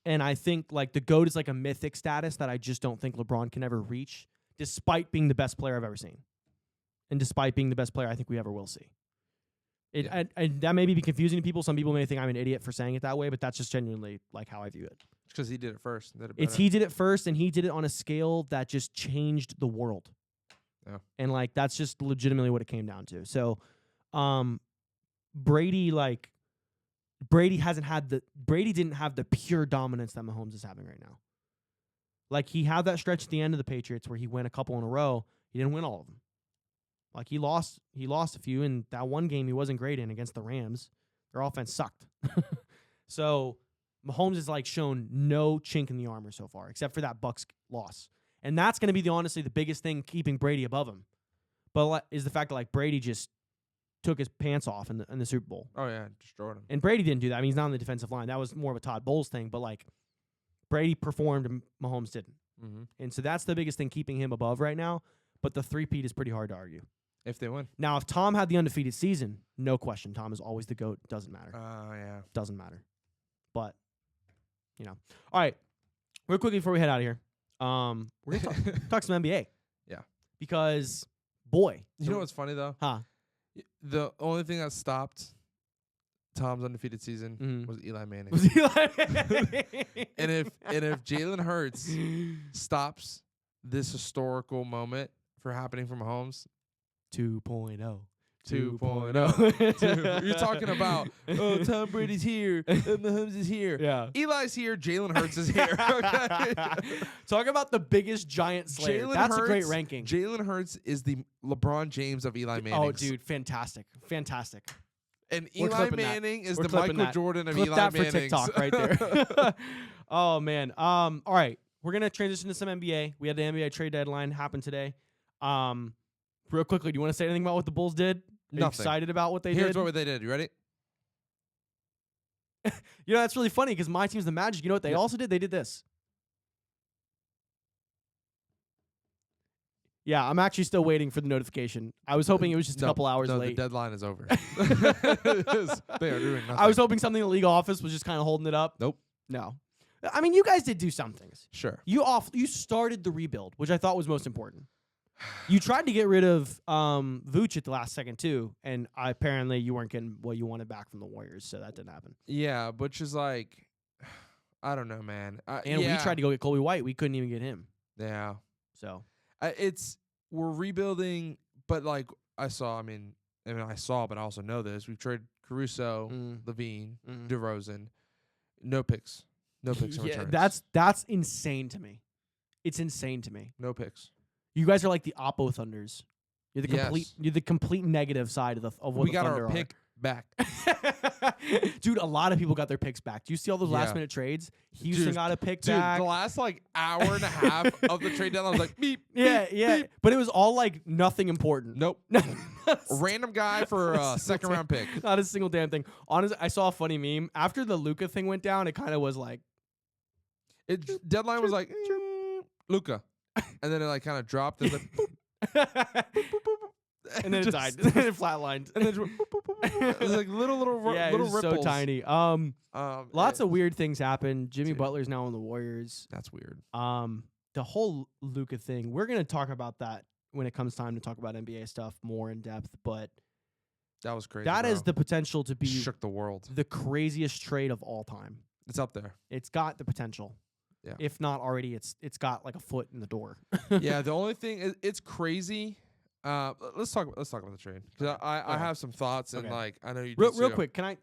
And I think like the GOAT is like a mythic status that I just don't think LeBron can ever reach, despite being the best player I've ever seen, and despite being the best player I think we ever will see. And that may be confusing to people. Some people may think I'm an idiot for saying it that way, but that's just genuinely like how I view it. Because he did it first. He did it first, and he did it on a scale that just changed the world. Yeah. And like that's just legitimately what it came down to. So, Brady didn't have the pure dominance that Mahomes is having right now. Like he had that stretch at the end of the Patriots where he went a couple in a row. He didn't win all of them. Like he lost a few, and that one game he wasn't great in against the Rams. Their offense sucked. So Mahomes has like shown no chink in the armor so far, except for that Bucs loss, and that's going to be honestly the biggest thing keeping Brady above him. But is the fact that like Brady just took his pants off in the Super Bowl. Oh yeah, destroyed him. And Brady didn't do that. I mean, he's not on the defensive line. That was more of a Todd Bowles thing. But like Brady performed and Mahomes didn't, and so that's the biggest thing keeping him above right now. But the three-peat is pretty hard to argue. If they win. Now, if Tom had the undefeated season, no question. Tom is always the GOAT. Doesn't matter. Yeah. Doesn't matter. But, All right. Real quickly before we head out of here, we're going to talk some NBA. Yeah. Because, boy. You know what's funny, though? Huh? The only thing that stopped Tom's undefeated season was Eli Manning. and if Jalen Hurts stops this historical moment for happening from Mahomes, 2.0. 2.0. You're talking about, Tom Brady's here, Mahomes is here. Yeah. Eli's here, Jalen Hurts is here. Okay? Talk about the biggest giant slayer. That's a great ranking. Jalen Hurts is the LeBron James of Eli Manning. Oh, dude, fantastic. And We're Eli Manning is the Michael Jordan of Clip Eli that Manning. for TikTok right there. Oh, man. All right. We're going to transition to some NBA. We had the NBA trade deadline happen today. Real quickly, do you want to say anything about what the Bulls did? Are you Nothing. excited about what they did? Here's what they did. You ready? You know, that's really funny because my team's the Magic. You know what they also did? They did this. Yeah, I'm actually still waiting for the notification. I was hoping it was just a couple hours late. The deadline is over. They are doing nothing. I was hoping something in the league office was just kind of holding it up. Nope. No. I mean, you guys did do some things. Sure. You started the rebuild, which I thought was most important. You tried to get rid of Vooch at the last second too, and apparently you weren't getting what you wanted back from the Warriors, so that didn't happen. Yeah, which is like, I don't know, man. And we tried to go get Colby White. We couldn't even get him. Yeah. So we're rebuilding, but like I saw, but I also know this. We've traded Caruso, Levine, DeRozan, no picks. No picks in returns. That's insane to me. It's insane to me. No picks. You guys are like the Oppo Thunders. You're the complete negative side of what we the got Thunder our pick back. Dude, a lot of people got their picks back. Do you see all those last minute trades? Houston got a pick back. Dude, the last like hour and a half of the trade deadline, I was like, beep. Yeah. Beep. But it was all like nothing important. Nope. A random guy for a second round pick. Not a single damn thing. Honestly, I saw a funny meme. After the Luka thing went down, it kind of was like, deadline was like, Luka. And then it like kind of dropped and then boop, and then it died. And then it flatlined. And then it was like little ripples. So tiny. Lots of weird things happened. Jimmy Butler's now on the Warriors. That's weird. The whole Luka thing, we're gonna talk about that when it comes time to talk about NBA stuff more in depth, but that was crazy. That is the potential to be shook the world. The craziest trade of all time. It's up there. It's got the potential. Yeah. If not already, it's got like a foot in the door. Yeah. The only thing it's crazy. Let's talk about the trade because I have some thoughts and like I know you. Real quick, can I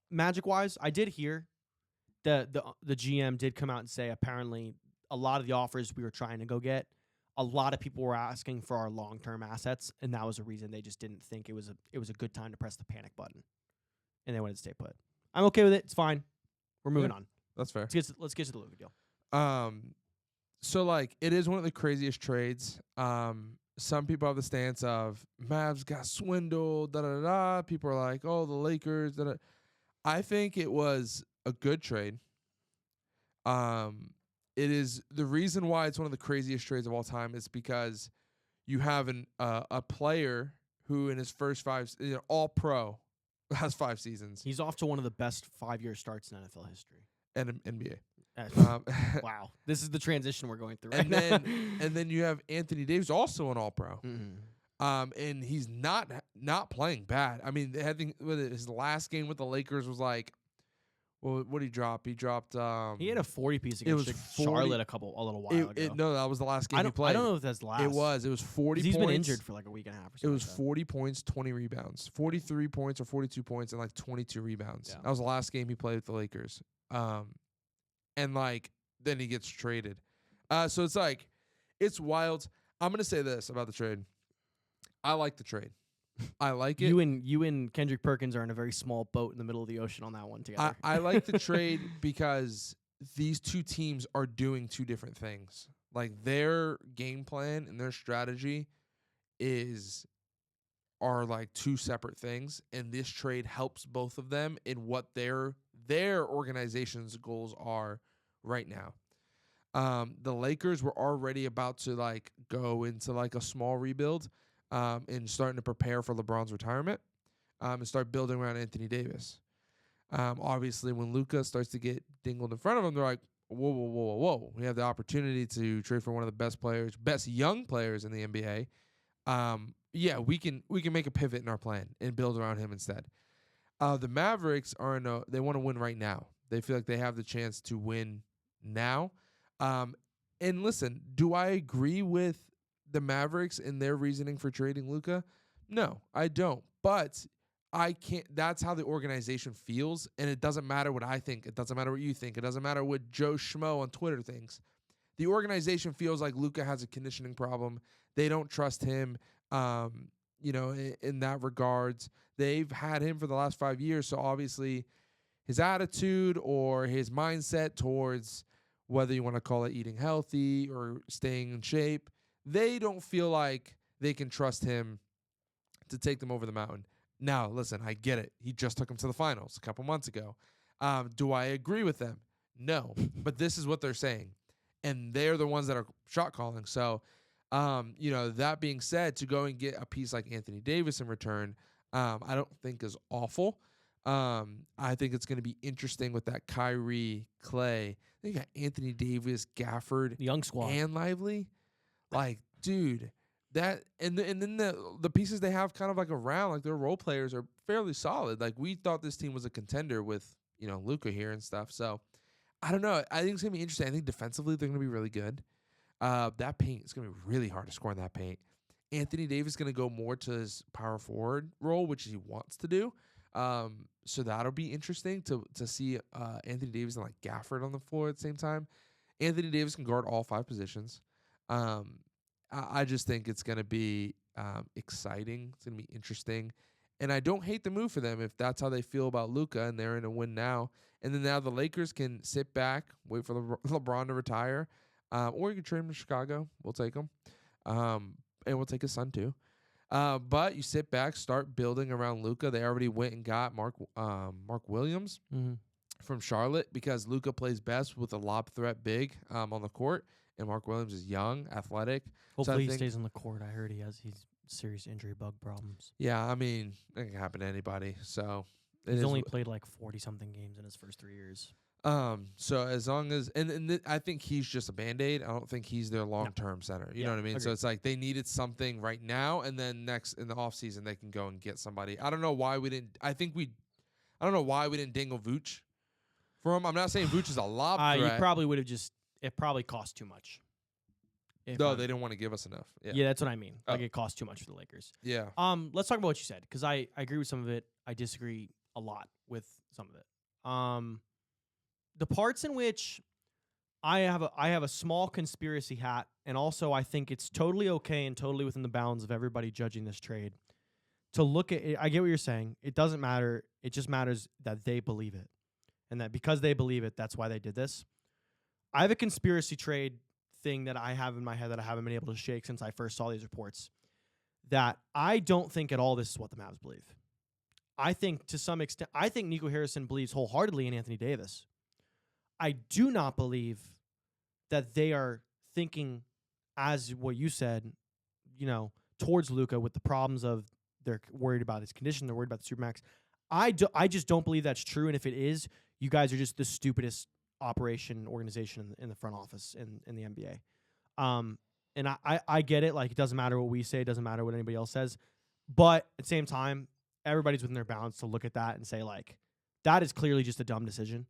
Magic wise? I did hear the GM did come out and say apparently a lot of the offers we were trying to go get, a lot of people were asking for our long-term assets, and that was a reason they just didn't think it was a good time to press the panic button, and they wanted to stay put. I'm okay with it. It's fine. We're moving on. That's fair. Let's get to the Luka deal. So like it is one of the craziest trades. Some people have the stance of Mavs got swindled. People are like, oh, the Lakers. I think it was a good trade. It is the reason why it's one of the craziest trades of all time is because you have a player who in his first all pro has 5 seasons. He's off to one of the best 5-year starts in NFL history and NBA. Wow, this is the transition we're going through. And then you have Anthony Davis, also an All Pro. And he's not playing bad. I mean, I think his last game with the Lakers was like, well, what did he drop? He dropped. He had a 40-piece against Charlotte a little while ago. No, that was the last game he played. I don't know if that's the last. It was 40 points. He's been injured for like a week and a half or something. It was 40 points, 20 rebounds, 43 points or 42 points, and like 22 rebounds. Yeah. That was the last game he played with the Lakers. And like then he gets traded. So it's like it's wild. I'm gonna say this about the trade. I like the trade. I like it. You and Kendrick Perkins are in a very small boat in the middle of the ocean on that one together. I like the trade because these two teams are doing two different things. Like their game plan and their strategy are like two separate things, and this trade helps both of them in what their organization's goals are right now. The Lakers were already about to like go into like a small rebuild. And starting to prepare for LeBron's retirement, and start building around Anthony Davis. Obviously, when Luka starts to get dingled in front of him, they're like, whoa. We have the opportunity to trade for one of the best young players in the NBA. Yeah, we can make a pivot in our plan and build around him instead. The Mavericks they want to win right now. They feel like they have the chance to win now. And listen, do I agree with the Mavericks and their reasoning for trading Luka? No, I don't. But I can't. That's how the organization feels, and it doesn't matter what I think. It doesn't matter what you think. It doesn't matter what Joe Schmo on Twitter thinks. The organization feels like Luka has a conditioning problem. They don't trust him. In that regards, they've had him for the last 5 years. So obviously, his attitude or his mindset towards whether you want to call it eating healthy or staying in shape, they don't feel like they can trust him to take them over the mountain. Now, listen, I get it. He just took them to the finals a couple months ago. Do I agree with them? No, but this is what they're saying, and they're the ones that are shot calling. So, that being said, to go and get a piece like Anthony Davis in return, I don't think is awful. I think it's going to be interesting with that Kyrie, Clay. They got Anthony Davis, Gafford, The young squad. and Lively. Like, dude, that and then the pieces they have kind of like around, like their role players are fairly solid. Like, we thought this team was a contender with Luka here and stuff. So I don't know. I think it's gonna be interesting. I think defensively they're gonna be really good. That paint is gonna be really hard to score in that paint. Anthony Davis is gonna go more to his power forward role, which he wants to do. So that'll be interesting to see Anthony Davis and like Gafford on the floor at the same time. Anthony Davis can guard all 5 positions. I just think it's gonna be exciting. It's gonna be interesting. And I don't hate the move for them if that's how they feel about Luka and they're in a win now. And then now the Lakers can sit back, wait for LeBron to retire, or you can trade him to Chicago. We'll take him, and we'll take his son too. But you sit back, start building around Luka. They already went and got Mark Williams from Charlotte because Luka plays best with a lob threat big on the court, and Mark Williams is young, athletic. Hopefully he stays on the court. I heard he's serious injury bug problems. Yeah, I mean, it can happen to anybody. So he's only played like 40-something games in his first 3 years. So as long as I think he's just a Band-Aid. I don't think he's their long-term center. You know what I mean? Agreed. So it's like they needed something right now, and then next in the offseason they can go and get somebody. I don't know why we didn't. I don't know why we didn't dangle Vooch for him. I'm not saying Vooch is a lob threat. You probably would have it probably cost too much. No, they didn't want to give us enough. Yeah, that's what I mean. Like it cost too much for the Lakers. Yeah. Let's talk about what you said because I agree with some of it. I disagree a lot with some of it. The parts in which I have a small conspiracy hat, and also I think it's totally okay and totally within the bounds of everybody judging this trade to look at it. I get what you're saying. It doesn't matter. It just matters that they believe it, and that because they believe it, that's why they did this. I have a conspiracy trade thing that I have in my head that I haven't been able to shake since I first saw these reports, that I don't think at all this is what the Mavs believe. I think to some extent, I think Nico Harrison believes wholeheartedly in Anthony Davis. I do not believe that they are thinking, as what you said, towards Luka with the problems of they're worried about his condition, they're worried about the Supermax. I just don't believe that's true, and if it is, you guys are just the stupidest organization in the front office in the NBA. And I get it. Like, it doesn't matter what we say. It doesn't matter what anybody else says. But at the same time, everybody's within their bounds to look at that and say, like, that is clearly just a dumb decision.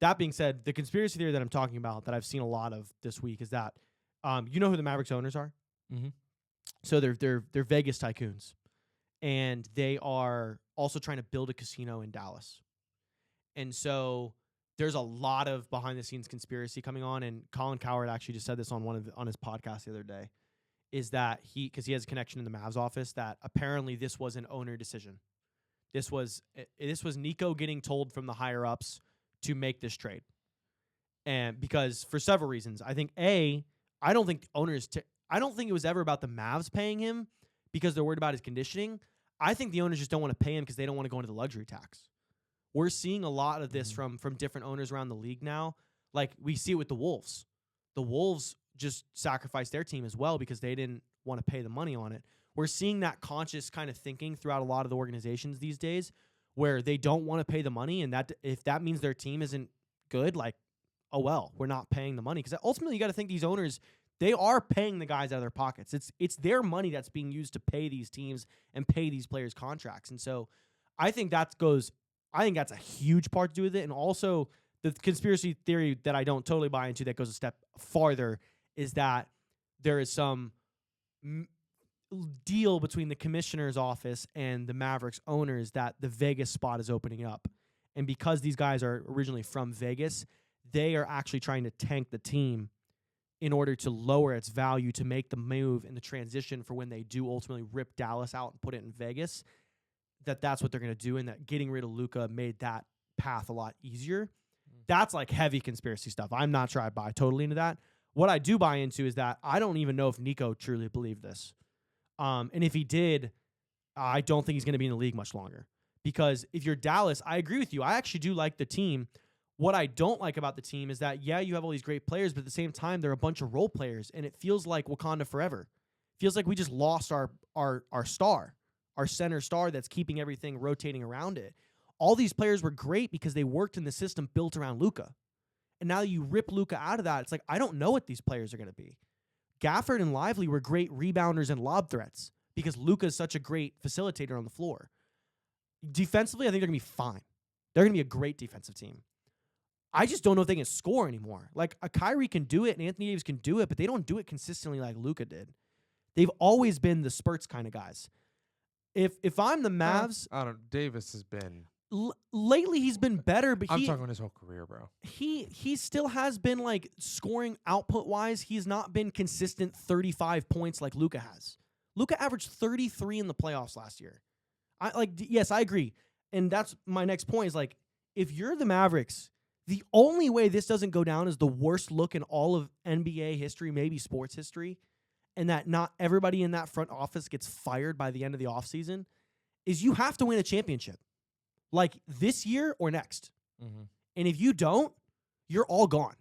That being said, the conspiracy theory that I'm talking about that I've seen a lot of this week is that, you know who the Mavericks owners are? Mm-hmm. So they're Vegas tycoons. And they are also trying to build a casino in Dallas. And so there's a lot of behind-the-scenes conspiracy coming on, and Colin Cowherd actually just said this on on his podcast the other day, is that because he has a connection in the Mavs office, that apparently this was an owner decision. This was Nico getting told from the higher-ups to make this trade. And because for several reasons. I think, I don't think I don't think it was ever about the Mavs paying him because they're worried about his conditioning. I think the owners just don't want to pay him because they don't want to go into the luxury tax. We're seeing a lot of this from different owners around the league now. Like, we see it with the Wolves. The Wolves just sacrificed their team as well because they didn't want to pay the money on it. We're seeing that conscious kind of thinking throughout a lot of the organizations these days where they don't want to pay the money, and that if that means their team isn't good, like, oh, well, we're not paying the money. Because ultimately, you got to think these owners, they are paying the guys out of their pockets. It's their money that's being used to pay these teams and pay these players contracts. And so I think that's a huge part to do with it. And also the conspiracy theory that I don't totally buy into that goes a step farther is that there is some deal between the commissioner's office and the Mavericks owners that the Vegas spot is opening up. And because these guys are originally from Vegas, they are actually trying to tank the team in order to lower its value to make the move and the transition for when they do ultimately rip Dallas out and put it in Vegas. That's what they're going to do, and that getting rid of Luka made that path a lot easier. That's like heavy conspiracy stuff. I'm not sure I buy totally into that. What I do buy into is that I don't even know if Nico truly believed this. And if he did, I don't think he's going to be in the league much longer Because if you're Dallas, I agree with you. I actually do like the team. What I don't like about the team is that, yeah, you have all these great players, but at the same time, they're a bunch of role players, and it feels like Wakanda Forever. Feels like we just lost our star, our center star that's keeping everything rotating around it. All these players were great because they worked in the system built around Luka. And now you rip Luka out of that, it's like, I don't know what these players are going to be. Gafford and Lively were great rebounders and lob threats because Luka is such a great facilitator on the floor. Defensively, I think they're going to be fine. They're going to be a great defensive team. I just don't know if they can score anymore. Like, a Kyrie can do it and Anthony Davis can do it, but they don't do it consistently like Luka did. They've always been the spurts kind of guys. If I'm the Mavs, I don't. Davis has been lately. He's been better, but I'm talking his whole career, bro. He still has been like scoring output wise. He's not been consistent 35 points like Luka has. Luka averaged 33 in the playoffs last year. Yes, I agree, and that's my next point. Is like, if you're the Mavericks, the only way this doesn't go down is the worst look in all of NBA history, maybe sports history, and that not everybody in that front office gets fired by the end of the offseason, is you have to win a championship. Like this year or next. Mm-hmm. And if you don't, you're all gone.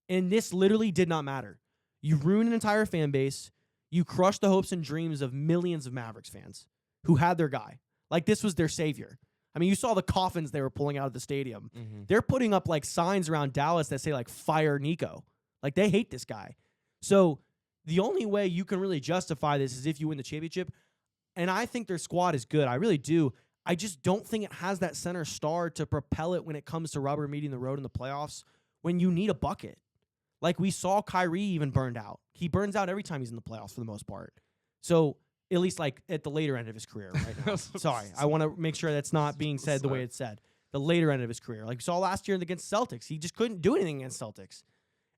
And this literally did not matter. You ruined an entire fan base. You crushed the hopes and dreams of millions of Mavericks fans who had their guy. Like, this was their savior. I mean, you saw the coffins they were pulling out of the stadium. Mm-hmm. They're putting up like signs around Dallas that say like fire Nico. Like, they hate this guy. So the only way you can really justify this is if you win the championship. And I think their squad is good. I really do. I just don't think it has that center star to propel it when it comes to rubber meeting the road in the playoffs when you need a bucket. Like, we saw Kyrie even burned out. He burns out every time he's in the playoffs for the most part. So at least like at the later end of his career right now. Sorry, I want to make sure that's not being said the way it's said. The later end of his career. Like we saw last year against Celtics. He just couldn't do anything against Celtics.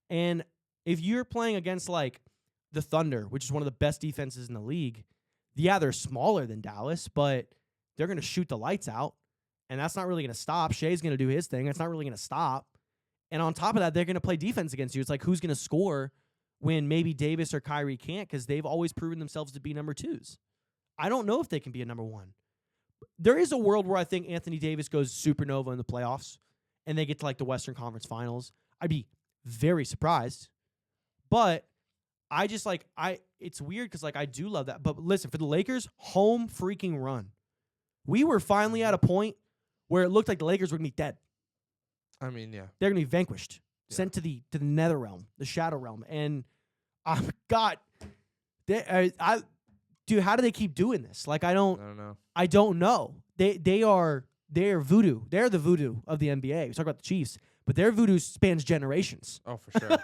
And if you're playing against like the Thunder, which is one of the best defenses in the league, yeah, they're smaller than Dallas, but they're going to shoot the lights out, and that's not really going to stop. Shea's going to do his thing. That's not really going to stop. And on top of that, they're going to play defense against you. It's like, who's going to score when maybe Davis or Kyrie can't, because they've always proven themselves to be number twos. I don't know if they can be a number one. There is a world where I think Anthony Davis goes supernova in the playoffs, and they get to like the Western Conference Finals. I'd be very surprised. But I just like, it's weird because like I do love that. But listen, for the Lakers, home freaking run. We were finally at a point where it looked like the Lakers were going to be dead. I mean, yeah. They're going to be vanquished, sent to the nether realm, the shadow realm. And God, dude, how do they keep doing this? Like, I don't know. I don't know. They are voodoo. They're the voodoo of the NBA. We talk about the Chiefs, but their voodoo spans generations. Oh, for sure.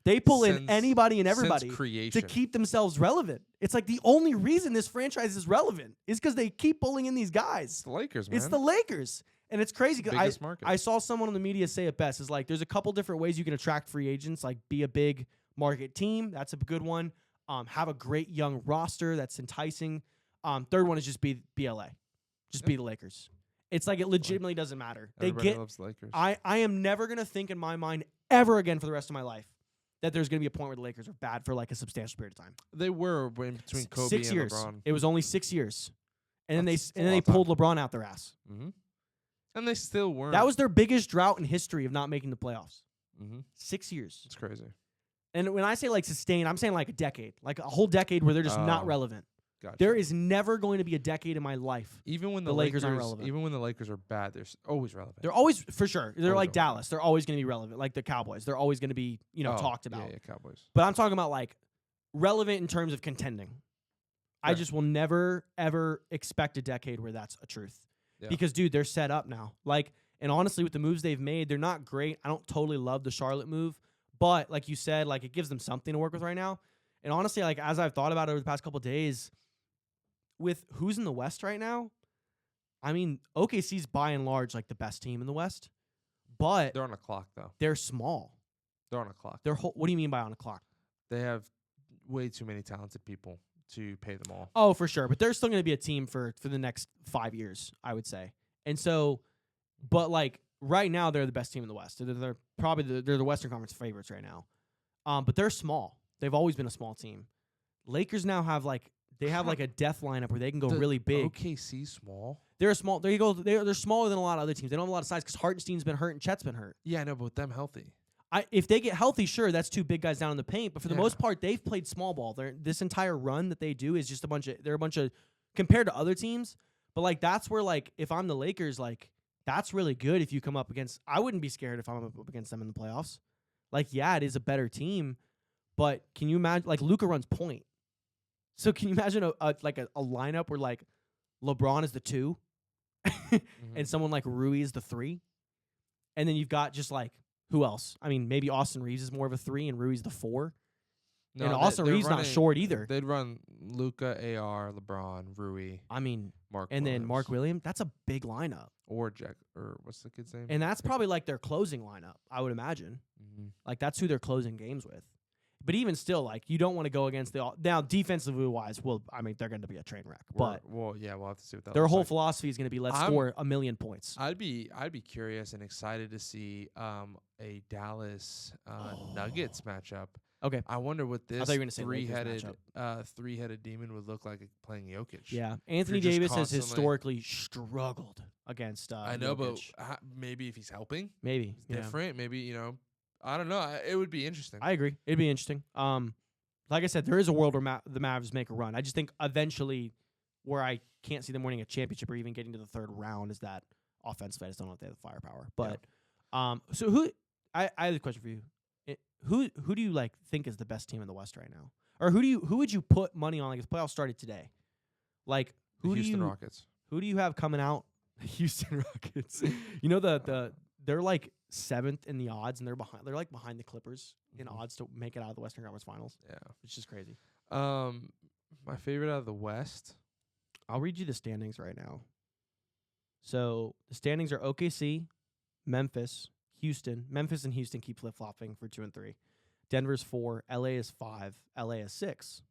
They pull in anybody and everybody to keep themselves relevant. It's like the only reason this franchise is relevant is because they keep pulling in these guys. It's the Lakers, man. It's the Lakers. And it's crazy because I saw someone on the media say it best. Is like, there's a couple different ways you can attract free agents. Like, be a big market team. That's a good one. Have a great young roster that's enticing. Third one is just be LA. Just be the Lakers. It's like it legitimately doesn't matter. Everybody loves the Lakers. I am never going to think in my mind ever again for the rest of my life that there's going to be a point where the Lakers are bad for like a substantial period of time. They were in between Kobe 6 and years. LeBron. It was only 6 years. And then they pulled LeBron out their ass. Mm-hmm. And they still weren't. That was their biggest drought in history of not making the playoffs. Mm-hmm. 6 years. It's crazy. And when I say like sustained, I'm saying like a decade. Like a whole decade where they're just not relevant. Gotcha. There is never going to be a decade in my life. Even when the Lakers aren't relevant. Even when the Lakers are bad, they're always relevant. They're always, for sure. They're always like relevant. Dallas. They're always going to be relevant. Like the Cowboys. They're always going to be, talked about. Yeah, Cowboys. But I'm talking about like relevant in terms of contending. Right. I just will never, ever expect a decade where that's a truth. Yeah. Because, dude, they're set up now. Like, and honestly, with the moves they've made, they're not great. I don't totally love the Charlotte move. But like you said, like it gives them something to work with right now. And honestly, like as I've thought about it over the past couple of days, with who's in the West right now, I mean, OKC's by and large like the best team in the West, but they're on a clock though. They're small. They're on a clock. What do you mean by on a clock? They have way too many talented people to pay them all. Oh, for sure. But they're still going to be a team for the next 5 years, I would say. And so, but like right now, they're the best team in the West. They're probably they're the Western Conference favorites right now. But they're small. They've always been a small team. Lakers now have like. They have like a death lineup where they can go really big. OKC small? They're small. There you go. They're smaller than a lot of other teams. They don't have a lot of size because Hartenstein's been hurt and Chet's been hurt. Yeah, I know, but with them healthy. If they get healthy, sure, that's two big guys down in the paint. But for the most part, they've played small ball. This entire run that they do is just they're a bunch of compared to other teams. But like that's where like if I'm the Lakers, like that's really good if you come up against. I wouldn't be scared if I'm up against them in the playoffs. Like yeah, it is a better team, but can you imagine like Luka runs point? So can you imagine a lineup where like LeBron is the 2, and someone like Rui is the 3, and then you've got just like. Who else? I mean, maybe Austin Reeves is more of a 3 and Rui's the 4. No, and Austin Reeves not short either. They'd run Luka, AR, LeBron, Rui. I mean, Mark and Williams. then Mark Williams. That's a big lineup. Or Jack, or what's the kid's name? And that's probably like their closing lineup, I would imagine. Like that's who they're closing games with. But even still, like you don't want to go against now defensively wise. Well, I mean they're going to be a train wreck. But we'll have to see what that. Their whole philosophy is going to be let's score 1 million points. I'd be curious and excited to see a Dallas Nuggets matchup. Okay, I wonder what this three-headed demon would look like playing Jokic. Yeah, Anthony Davis has historically struggled against. I know, Jokic. but maybe if he's helping, maybe different. Maybe I don't know. It would be interesting. I agree. It'd be interesting. Like I said, there is a world where the Mavs make a run. I just think eventually, where I can't see them winning a championship or even getting to the third round, is that offensively. I just don't know if they have the firepower. But so who? I have a question for you. Who do you like think is the best team in the West right now? Or who would you put money on? Like if playoffs started today, like Houston Rockets. Who do you have coming out? Houston Rockets. You know they're like 7th in the odds, and they're like behind the Clippers in odds to make it out of the Western Conference Finals. Yeah, which is crazy. My favorite out of the West. I'll read you the standings right now. So the standings are OKC, Memphis, Houston. Memphis and Houston keep flip flopping for 2 and 3. Denver's 4, LA is 5, LA is 6.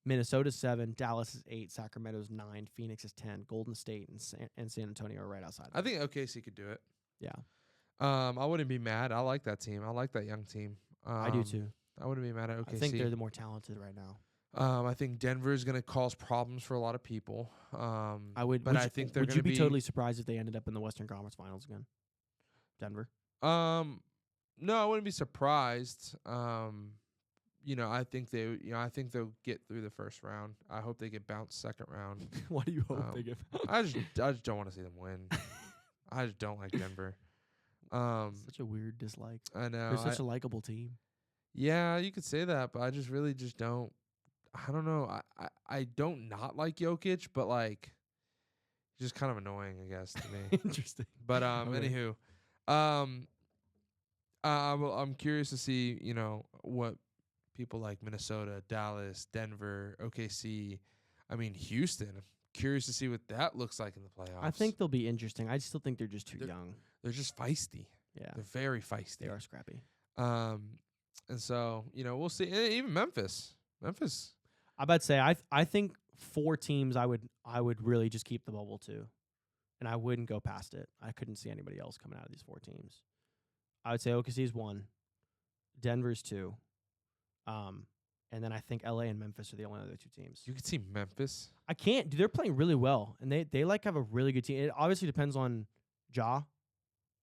Minnesota's 7, Dallas is 8, Sacramento's 9, Phoenix is 10, Golden State and San Antonio are right outside. I think OKC could do it. Yeah. I wouldn't be mad. I like that team. I like that young team. I do too. I wouldn't be mad at OKC. I think they're the more talented right now. I think Denver is going to cause problems for a lot of people. I would, but I think they're going to be. Would you be totally surprised if they ended up in the Western Conference Finals again? Denver. No, I wouldn't be surprised. I think I think they'll get through the first round. I hope they get bounced second round. Why do you hope they get bounced? I just don't want to see them win. I just don't like Denver. Such a weird dislike. I know. They're such a likable team. Yeah, you could say that, but I just really just don't. I don't know. I don't not like Jokic, but like, just kind of annoying, I guess, to me. Interesting. But anywho, I'm curious to see what people like Minnesota, Dallas, Denver, OKC. I mean Houston. I'm curious to see what that looks like in the playoffs. I think they'll be interesting. I still think they're just too young. They're just feisty. Yeah, they're very feisty. They are scrappy. And so we'll see. Even Memphis. I about to say I think 4 teams I would really just keep the bubble to, and I wouldn't go past it. I couldn't see anybody else coming out of these 4 teams. I would say OKC's 1, Denver's 2, and then I think LA and Memphis are the only other 2 teams. You could see Memphis. I can't. They're playing really well, and they like have a really good team. It obviously depends on Ja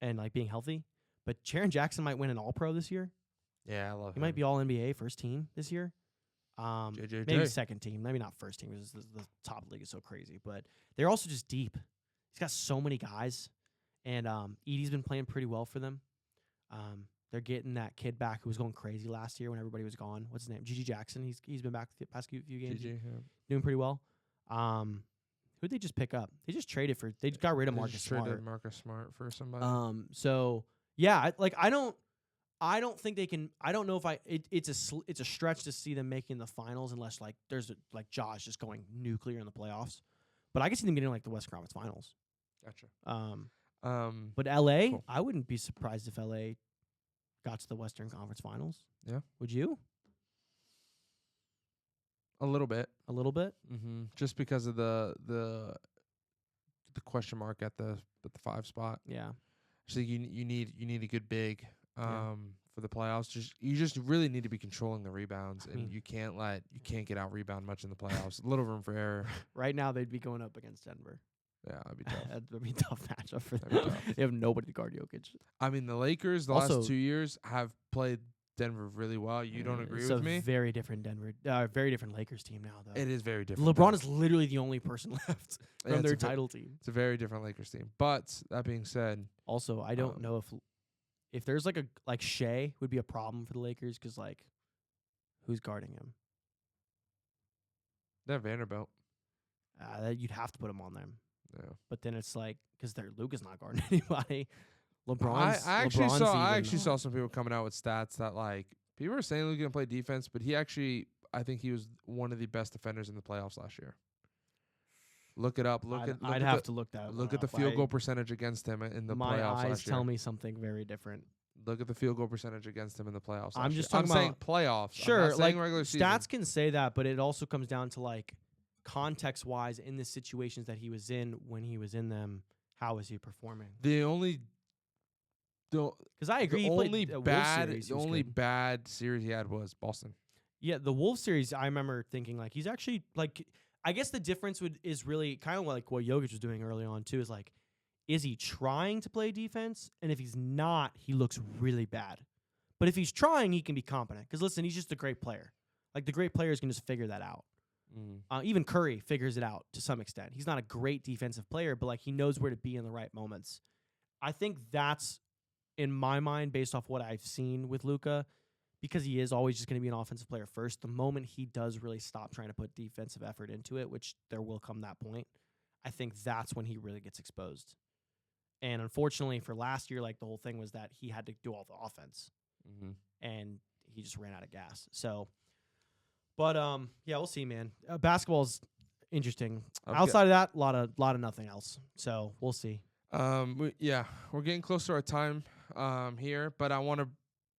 and like being healthy, but Jaren Jackson might win an All-Pro this year. Yeah, I love him. He might be All-NBA first team this year. Maybe second team, maybe not first team because the top league is so crazy. But they're also just deep. He's got so many guys, and Edie's been playing pretty well for them. They're getting that kid back who was going crazy last year when everybody was gone. What's his name? Gigi Jackson. He's been back the past few games. Gigi, yeah. Doing pretty well. Who'd they just pick up? They just traded for. They got rid of Marcus Smart. Traded Marcus Smart for somebody. So yeah, I don't think they can. I don't know if it's a stretch to see them making the finals unless like there's like Josh just going nuclear in the playoffs. But I can see them getting like the Western Conference Finals. Gotcha. But LA, cool. I wouldn't be surprised if LA got to the Western Conference Finals. Yeah. Would you? A little bit. A little bit. Mm-hmm. Just because of the question mark at the 5 spot. Yeah. So you need a good big for the playoffs. You just really need to be controlling the rebounds, and you can't get out rebound much in the playoffs. A little room for error. Right now they'd be going up against Denver. Yeah, that'd be tough. That'd be a tough matchup for That'd be them. tough. They have nobody to guard Jokic. I mean, the Lakers the Also- last 2 years have played Denver really well. You don't agree It's with a me? very different very different Lakers team now, though. It is very different. LeBron now. is literally the only person left Yeah, from it's their a ve- title team. It's a very different Lakers team. But that being said, Also, I don't know if there's like Shea would be a problem for the Lakers because like who's guarding him? they're Vanderbilt. You'd have to put him on them. Yeah. But then it's like because Luka's not guarding anybody. LeBron's. I actually LeBron's saw I even- actually saw some people coming out with stats that like people are saying Luka can play defense, but I think he was one of the best defenders in the playoffs last year. Look it up. I'd have to look that. Look one at the up. field goal percentage against him in the My playoffs eyes last year. tell me something very different. Look at the field goal percentage against him in the playoffs. I'm last just year. talking I'm saying about- playoffs. I'm Sure, not saying like regular season. stats can say that, but it also comes down to like context wise in the situations that he was in when he was in them. How was he performing? The only Because I agree. the he played only a Wolves bad series, the he was only good. bad series he had was Boston. Yeah, the Wolves series. I remember thinking like he's actually like. I guess the difference is really kind of like what Jokic was doing early on too. Is like, is he trying to play defense? And if he's not, he looks really bad. But if he's trying, he can be competent. Because listen, he's just a great player. Like the great players can just figure that out. Even Curry figures it out to some extent. He's not a great defensive player, but like he knows where to be in the right moments. I think that's in my mind based off what I've seen with Luka. Because he is always just going to be an offensive player first, the moment he does really stop trying to put defensive effort into it, which there will come that point, I think that's when he really gets exposed. And unfortunately for last year, like the whole thing was that he had to do all the offense, and he just ran out of gas. So, but yeah, we'll see, man. Basketball's interesting. Outside of that, a lot of nothing else. So we'll see. We're getting close to our time here, but I want to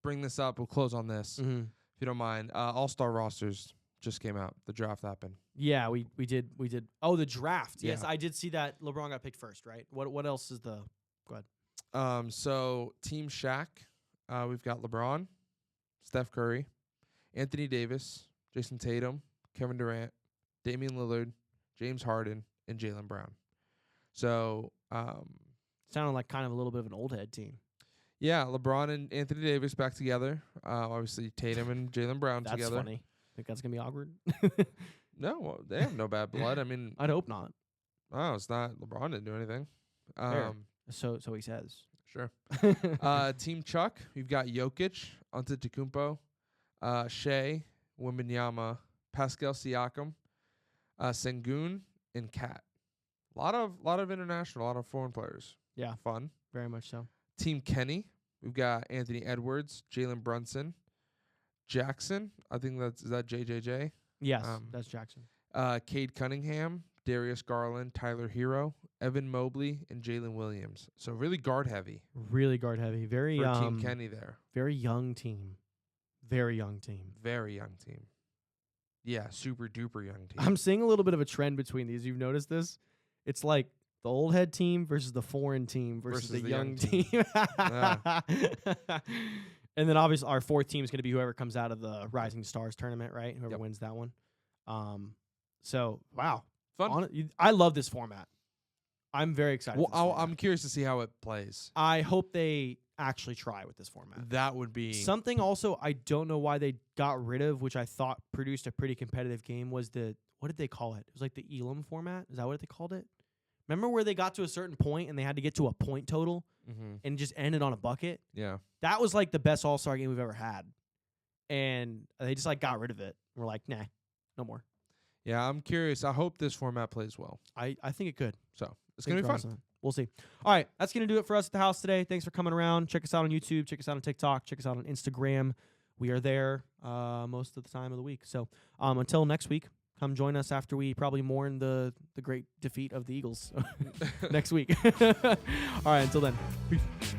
bring this up. We'll close on this if you don't mind. All-Star rosters just came out. The draft happened. Yeah, we did. Oh, the draft. Yes, Yeah. I did see that. LeBron got picked first, right? What else is the? Go ahead. So Team Shaq, we've got LeBron, Steph Curry, Anthony Davis, Jason Tatum, Kevin Durant, Damian Lillard, James Harden, and Jaylen Brown. So Sounded like kind of a little bit of an old head team. yeah, LeBron and Anthony Davis back together. Obviously Tatum and Jaylen Brown That's together. funny. Think that's gonna be awkward? No, well, they have no bad blood. I mean, I'd hope not. oh, it's not. LeBron didn't do anything. Fair. So he says. Sure. Team Chuck, we've got Jokic, Antetokounmpo, Shea, Wembanyama, Pascal Siakam, Sengun, and Kat. A lot of international, a lot of foreign players. Yeah, Fun. very much so. Team Kenny, we've got Anthony Edwards, Jalen Brunson, Jackson. I think is that JJJ. Yes, that's Jackson. Cade Cunningham, Darius Garland, Tyler Hero, Evan Mobley, and Jalen Williams. So really guard heavy Really guard heavy. Very for Team Kenny there. Very young team. Very young team. Very young team. Yeah, super duper young team. I'm seeing a little bit of a trend between these. You've noticed this? It's like the old head team versus the foreign team versus the young team. And then obviously our fourth team is going to be whoever comes out of the Rising Stars tournament, right? Whoever wins that one. So wow, Fun. I love this format. I'm very excited. Well, for this format. I'm curious to see how it plays. I hope they actually try with this format. That would be Something also I don't know why they got rid of, which I thought produced a pretty competitive game, was what did they call it? It was like the Elam format. Is that what they called it? Remember where they got to a certain point and they had to get to a point total and just ended on a bucket? Yeah. That was like the best All-Star game we've ever had. And they just like got rid of it. We're like, nah, no more. Yeah, I'm curious. I hope this format plays well. I think it could. So it's going to be fun. Awesome. We'll see. All right, that's going to do it for us at the house today. Thanks for coming around. Check us out on YouTube. Check us out on TikTok. Check us out on Instagram. We are there most of the time of the week. So until next week, come join us after we probably mourn the great defeat of the Eagles next week. All right, until then. Peace.